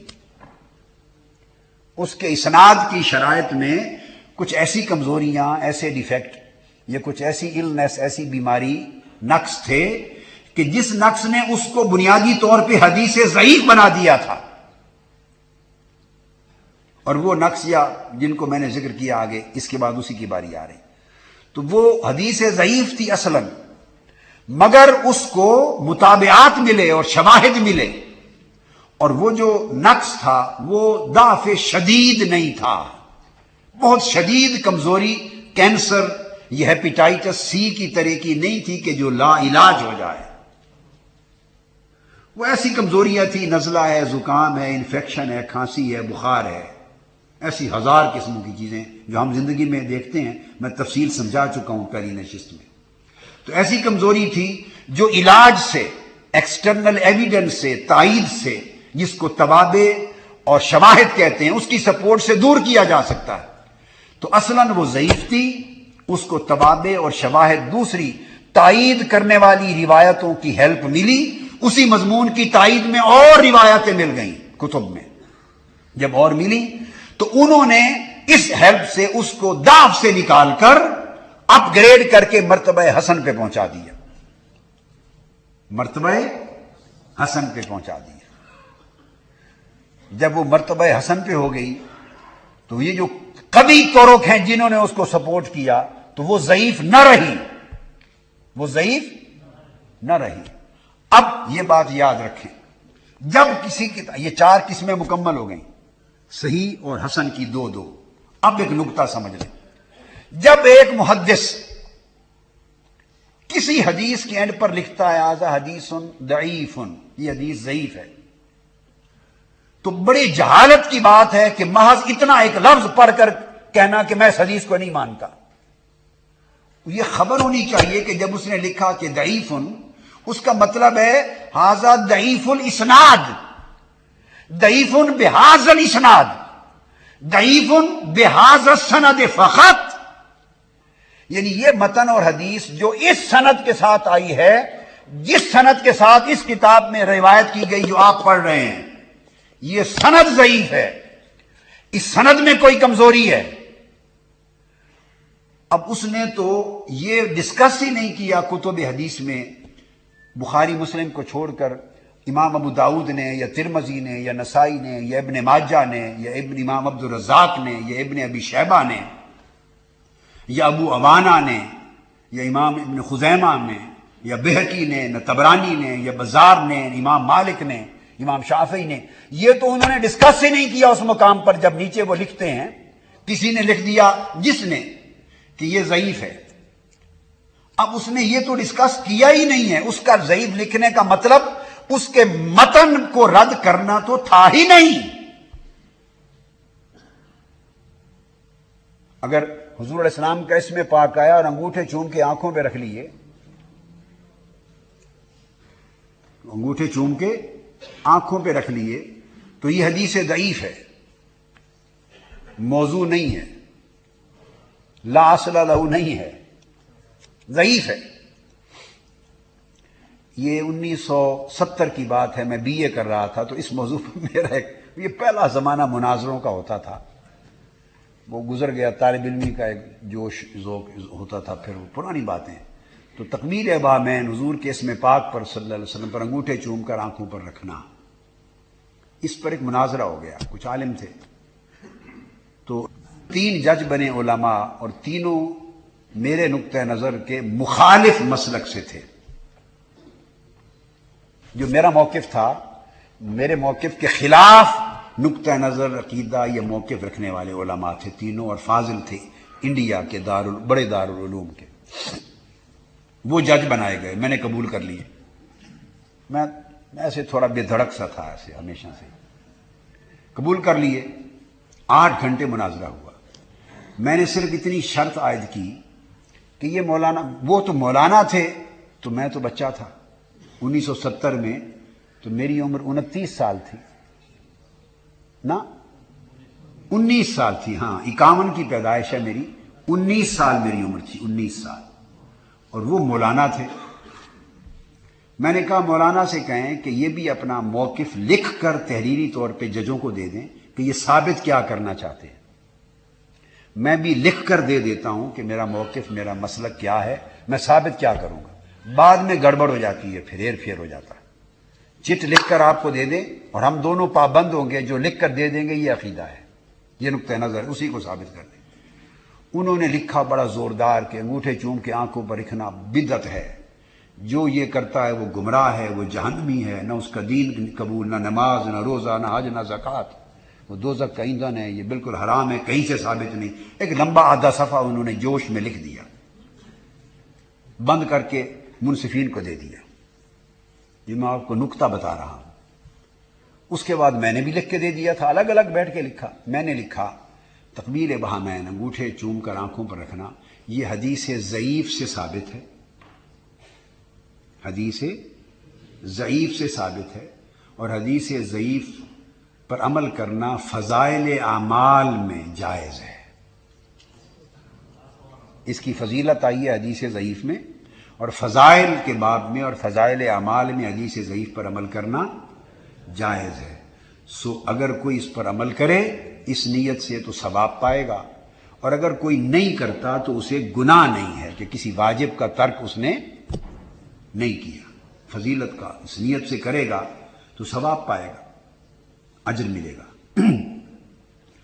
اس کے اسناد کی شرائط میں کچھ ایسی کمزوریاں، ایسے ڈیفیکٹ یا کچھ ایسی النس، ایسی بیماری، نقص تھے کہ جس نقص نے اس کو بنیادی طور پہ حدیث ضعیف بنا دیا تھا. اور وہ نقص یا جن کو میں نے ذکر کیا آگے، اس کے بعد اسی کی باری آ رہی، تو وہ حدیث ضعیف تھی اصلا، مگر اس کو متابعات ملے اور شواہد ملے، اور وہ جو نقص تھا وہ ضعف شدید نہیں تھا، بہت شدید کمزوری، کینسر یہ ہیپیٹائٹس سی کی طرح کی نہیں تھی کہ جو لا علاج ہو جائے. وہ ایسی کمزوریاں تھی، نزلہ ہے، زکام ہے، انفیکشن ہے، کھانسی ہے، بخار ہے، ایسی ہزار قسم کی چیزیں جو ہم زندگی میں دیکھتے ہیں. میں تفصیل سمجھا چکا ہوں پہلی نشست میں. تو ایسی کمزوری تھی جو علاج سے، ایکسٹرنل ایویڈنس سے، تائید سے، جس کو توابع اور شواہد کہتے ہیں، اس کی سپورٹ سے دور کیا جا سکتا ہے. تو اصلاً وہ ضعیف تھی، اس کو توابع اور شواہد دوسری تائید کرنے والی روایتوں کی ہیلپ ملی، اسی مضمون کی تائید میں اور روایتیں مل گئیں کتب میں. جب اور ملی تو انہوں نے اس ہیلپ سے اس کو ضعف سے نکال کر اپ گریڈ کر کے مرتبہ حسن پہ پہنچا دیا، مرتبہ حسن پہ پہنچا دیا. جب وہ مرتبہ حسن پہ ہو گئی تو یہ جو قوی طرق ہیں جنہوں نے اس کو سپورٹ کیا تو وہ ضعیف نہ رہی، وہ ضعیف نہ رہی. اب یہ بات یاد رکھیں، جب کسی کی یہ چار قسمیں مکمل ہو گئیں، صحیح اور حسن کی دو دو. اب ایک نکتہ سمجھ لیں، جب ایک محدث کسی حدیث کے اینڈ پر لکھتا ہے آذا حدیث ضعیف، یہ حدیث ضعیف ہے، تو بڑی جہالت کی بات ہے کہ محض اتنا ایک لفظ پڑھ کر کہنا کہ میں اس حدیث کو نہیں مانتا. یہ خبر ہونی چاہیے کہ جب اس نے لکھا کہ ضعیف، اس کا مطلب ہے ھذا ضعیف الاسناد، ضعیف بہذا الاسناد، ضعیف بہذا السند فقط. یعنی یہ متن اور حدیث جو اس سند کے ساتھ آئی ہے، جس سند کے ساتھ اس کتاب میں روایت کی گئی جو آپ پڑھ رہے ہیں، یہ سند ضعیف ہے، اس سند میں کوئی کمزوری ہے. اب اس نے تو یہ ڈسکس ہی نہیں کیا کتب حدیث میں، بخاری مسلم کو چھوڑ کر امام ابو داؤد نے یا ترمذی نے یا نسائی نے یا ابن ماجہ نے یا ابن امام عبد الرزاق نے یا ابن ابی شیبہ نے یا ابو عوانہ نے یا امام ابن خزیمہ نے یا بہقی نے، نہ طبرانی نے یا بزار نے، امام مالک نے، امام شافعی نے، یہ تو انہوں نے ڈسکس ہی نہیں کیا اس مقام پر. جب نیچے وہ لکھتے ہیں، کسی نے لکھ دیا جس نے کہ یہ ضعیف ہے، اب اس نے یہ تو ڈسکس کیا ہی نہیں ہے. اس کا ضعیف لکھنے کا مطلب اس کے متن کو رد کرنا تو تھا ہی نہیں. اگر حضور علیہ السلام کا اسم پاک آیا اور انگوٹھے چوم کے آنکھوں پہ رکھ لیے، انگوٹھے چوم کے آنکھوں پہ رکھ لیے، تو یہ حدیث ضعیف ہے، موضوع نہیں ہے، لا اصل لہ نہیں ہے، ضعیف ہے. یہ 1970 کی بات ہے، میں بی اے کر رہا تھا، تو اس موضوع پر میرا یہ پہلا زمانہ مناظروں کا ہوتا تھا، وہ گزر گیا. طالب علمی کا ایک جوش ذوق ہوتا تھا، پھر وہ پرانی باتیں. تو تکمیل ابامین حضور کے اسم پاک پر صلی اللہ علیہ وسلم پر انگوٹھے چوم کر آنکھوں پر رکھنا، اس پر ایک مناظرہ ہو گیا. کچھ عالم تھے، تو 3 جج بنے علماء، اور تینوں میرے نقطہ نظر کے مخالف مسلک سے تھے. جو میرا موقف تھا، میرے موقف کے خلاف نقطہ نظر، عقیدہ یا موقف رکھنے والے علماء تھے تینوں، اور فاضل تھے انڈیا کے بڑے دارالعلوم کے. وہ جج بنائے گئے، میں نے قبول کر لیے. میں ایسے تھوڑا بے دھڑک سا تھا، ایسے ہمیشہ سے قبول کر لیے. 8 گھنٹے مناظرہ ہوا. میں نے صرف اتنی شرط عائد کی کہ یہ مولانا، وہ تو مولانا تھے تو میں تو بچہ تھا 1970 میں، تو میری عمر 29 سال تھی نا، 19 سال تھی، ہاں 51 کی پیدائش ہے میری، 19 سال میری عمر تھی، 19 سال، اور وہ مولانا تھے۔ میں نے کہا مولانا سے کہیں کہ یہ بھی اپنا موقف لکھ کر تحریری طور پہ ججوں کو دے دیں کہ یہ ثابت کیا کرنا چاہتے ہیں، میں بھی لکھ کر دے دیتا ہوں کہ میرا موقف، میرا مسلک کیا ہے، میں ثابت کیا کروں گا۔ بعد میں گڑبڑ ہو جاتی ہے، پھر ہیر پھیر ہو جاتا ہے۔ چٹ لکھ کر آپ کو دے دیں اور ہم دونوں پابند ہوں گے، جو لکھ کر دے دیں گے یہ عقیدہ ہے، یہ نقطہ نظر، اسی کو ثابت کر دیں۔ انہوں نے لکھا بڑا زوردار کہ انگوٹھے چوم کے آنکھوں پر رکھنا بدعت ہے، جو یہ کرتا ہے وہ گمراہ ہے، وہ جہنمی ہے، نہ اس کا دین قبول، نہ نماز، نہ روزہ، نہ حج، نہ زکوٰۃ، وہ دوزخ کا ایندھن ہے، یہ بالکل حرام ہے، کہیں سے ثابت نہیں۔ ایک لمبا آدھا صفحہ انہوں نے جوش میں لکھ دیا، بند کر کے منصفین کو دے دیا۔ یہ میں آپ کو نکتہ بتا رہا ہوں۔ اس کے بعد میں نے بھی لکھ کے دے دیا تھا، الگ الگ بیٹھ کے لکھا۔ میں نے لکھا تقبیل بہامین، انگوٹھے چوم کر آنکھوں پر رکھنا، یہ حدیث ضعیف سے ثابت ہے، حدیث ضعیف سے ثابت ہے، اور حدیث ضعیف پر عمل کرنا فضائل اعمال میں جائز ہے۔ اس کی فضیلت آئی ہے حدیث ضعیف میں، اور فضائل کے باب میں اور فضائل اعمال میں حدیث ضعیف پر عمل کرنا جائز ہے۔ سو اگر کوئی اس پر عمل کرے اس نیت سے تو ثواب پائے گا، اور اگر کوئی نہیں کرتا تو اسے گناہ نہیں ہے کہ کسی واجب کا ترک اس نے نہیں کیا۔ فضیلت کا اس نیت سے کرے گا تو ثواب پائے گا، اجر ملے گا۔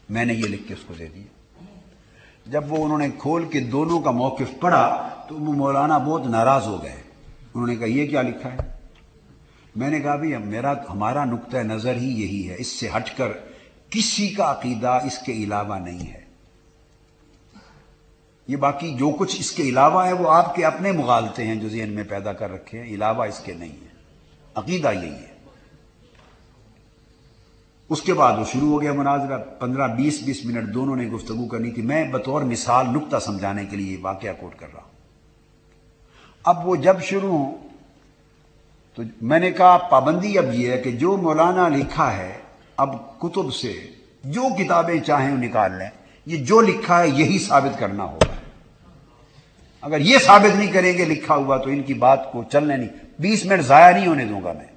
میں نے یہ لکھ کے اس کو دے دیا۔ جب وہ انہوں نے کھول کے دونوں کا موقف پڑھا تو وہ مولانا بہت ناراض ہو گئے۔ انہوں نے کہا یہ کیا لکھا ہے؟ میں نے کہا بھی ہمارا نقطہ نظر ہی یہی ہے، اس سے ہٹ کر کسی کا عقیدہ اس کے علاوہ نہیں ہے۔ یہ باقی جو کچھ اس کے علاوہ ہے وہ آپ کے اپنے مغالطے ہیں جو ذہن میں پیدا کر رکھے ہیں، علاوہ اس کے نہیں ہے، عقیدہ یہی ہے۔ اس کے بعد وہ شروع ہو گیا مناظرہ، 15-20 منٹ دونوں نے گفتگو کرنی تھی۔ میں بطور مثال نقطہ سمجھانے کے لیے واقعہ کوٹ کر رہا ہوں۔ اب وہ جب شروع ہوں تو میں نے کہا پابندی اب یہ ہے کہ جو مولانا لکھا ہے اب کتب سے جو کتابیں چاہیں وہ نکال لیں، یہ جو لکھا ہے یہی ثابت کرنا ہوگا۔ اگر یہ ثابت نہیں کریں گے لکھا ہوا تو ان کی بات کو چلنے نہیں، 20 منٹ ضائع نہیں ہونے دوں گا میں۔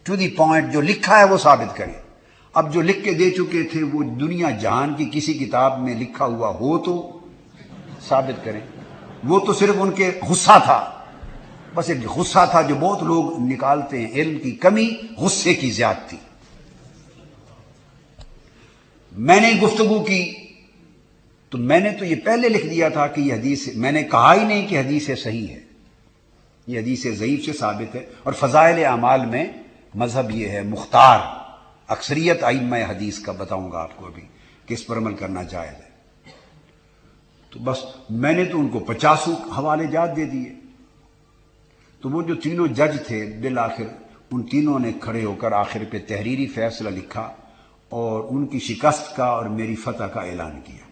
ٹو دی پوائنٹ، جو لکھا ہے وہ ثابت کریں۔ اب جو لکھ کے دے چکے تھے وہ دنیا جہان کی کسی کتاب میں لکھا ہوا ہو تو ثابت کریں۔ وہ تو صرف ان کے غصہ تھا، بس ایک غصہ تھا جو بہت لوگ نکالتے ہیں، علم کی کمی غصے کی زیادتی۔ میں نے گفتگو کی تو میں نے تو یہ پہلے لکھ دیا تھا کہ یہ حدیث، میں نے کہا ہی نہیں کہ حدیث صحیح ہے، یہ حدیث ضعیف سے ثابت ہے، اور فضائل اعمال میں مذہب یہ ہے مختار، اکثریت ائمہ حدیث کا بتاؤں گا آپ کو ابھی کہ اس پر عمل کرنا جائز ہے۔ تو بس میں نے تو ان کو 50 حوالے جات دے دیے۔ تو وہ جو تینوں جج تھے بالآخر ان تینوں نے کھڑے ہو کر آخر پہ تحریری فیصلہ لکھا اور ان کی شکست کا اور میری فتح کا اعلان کیا۔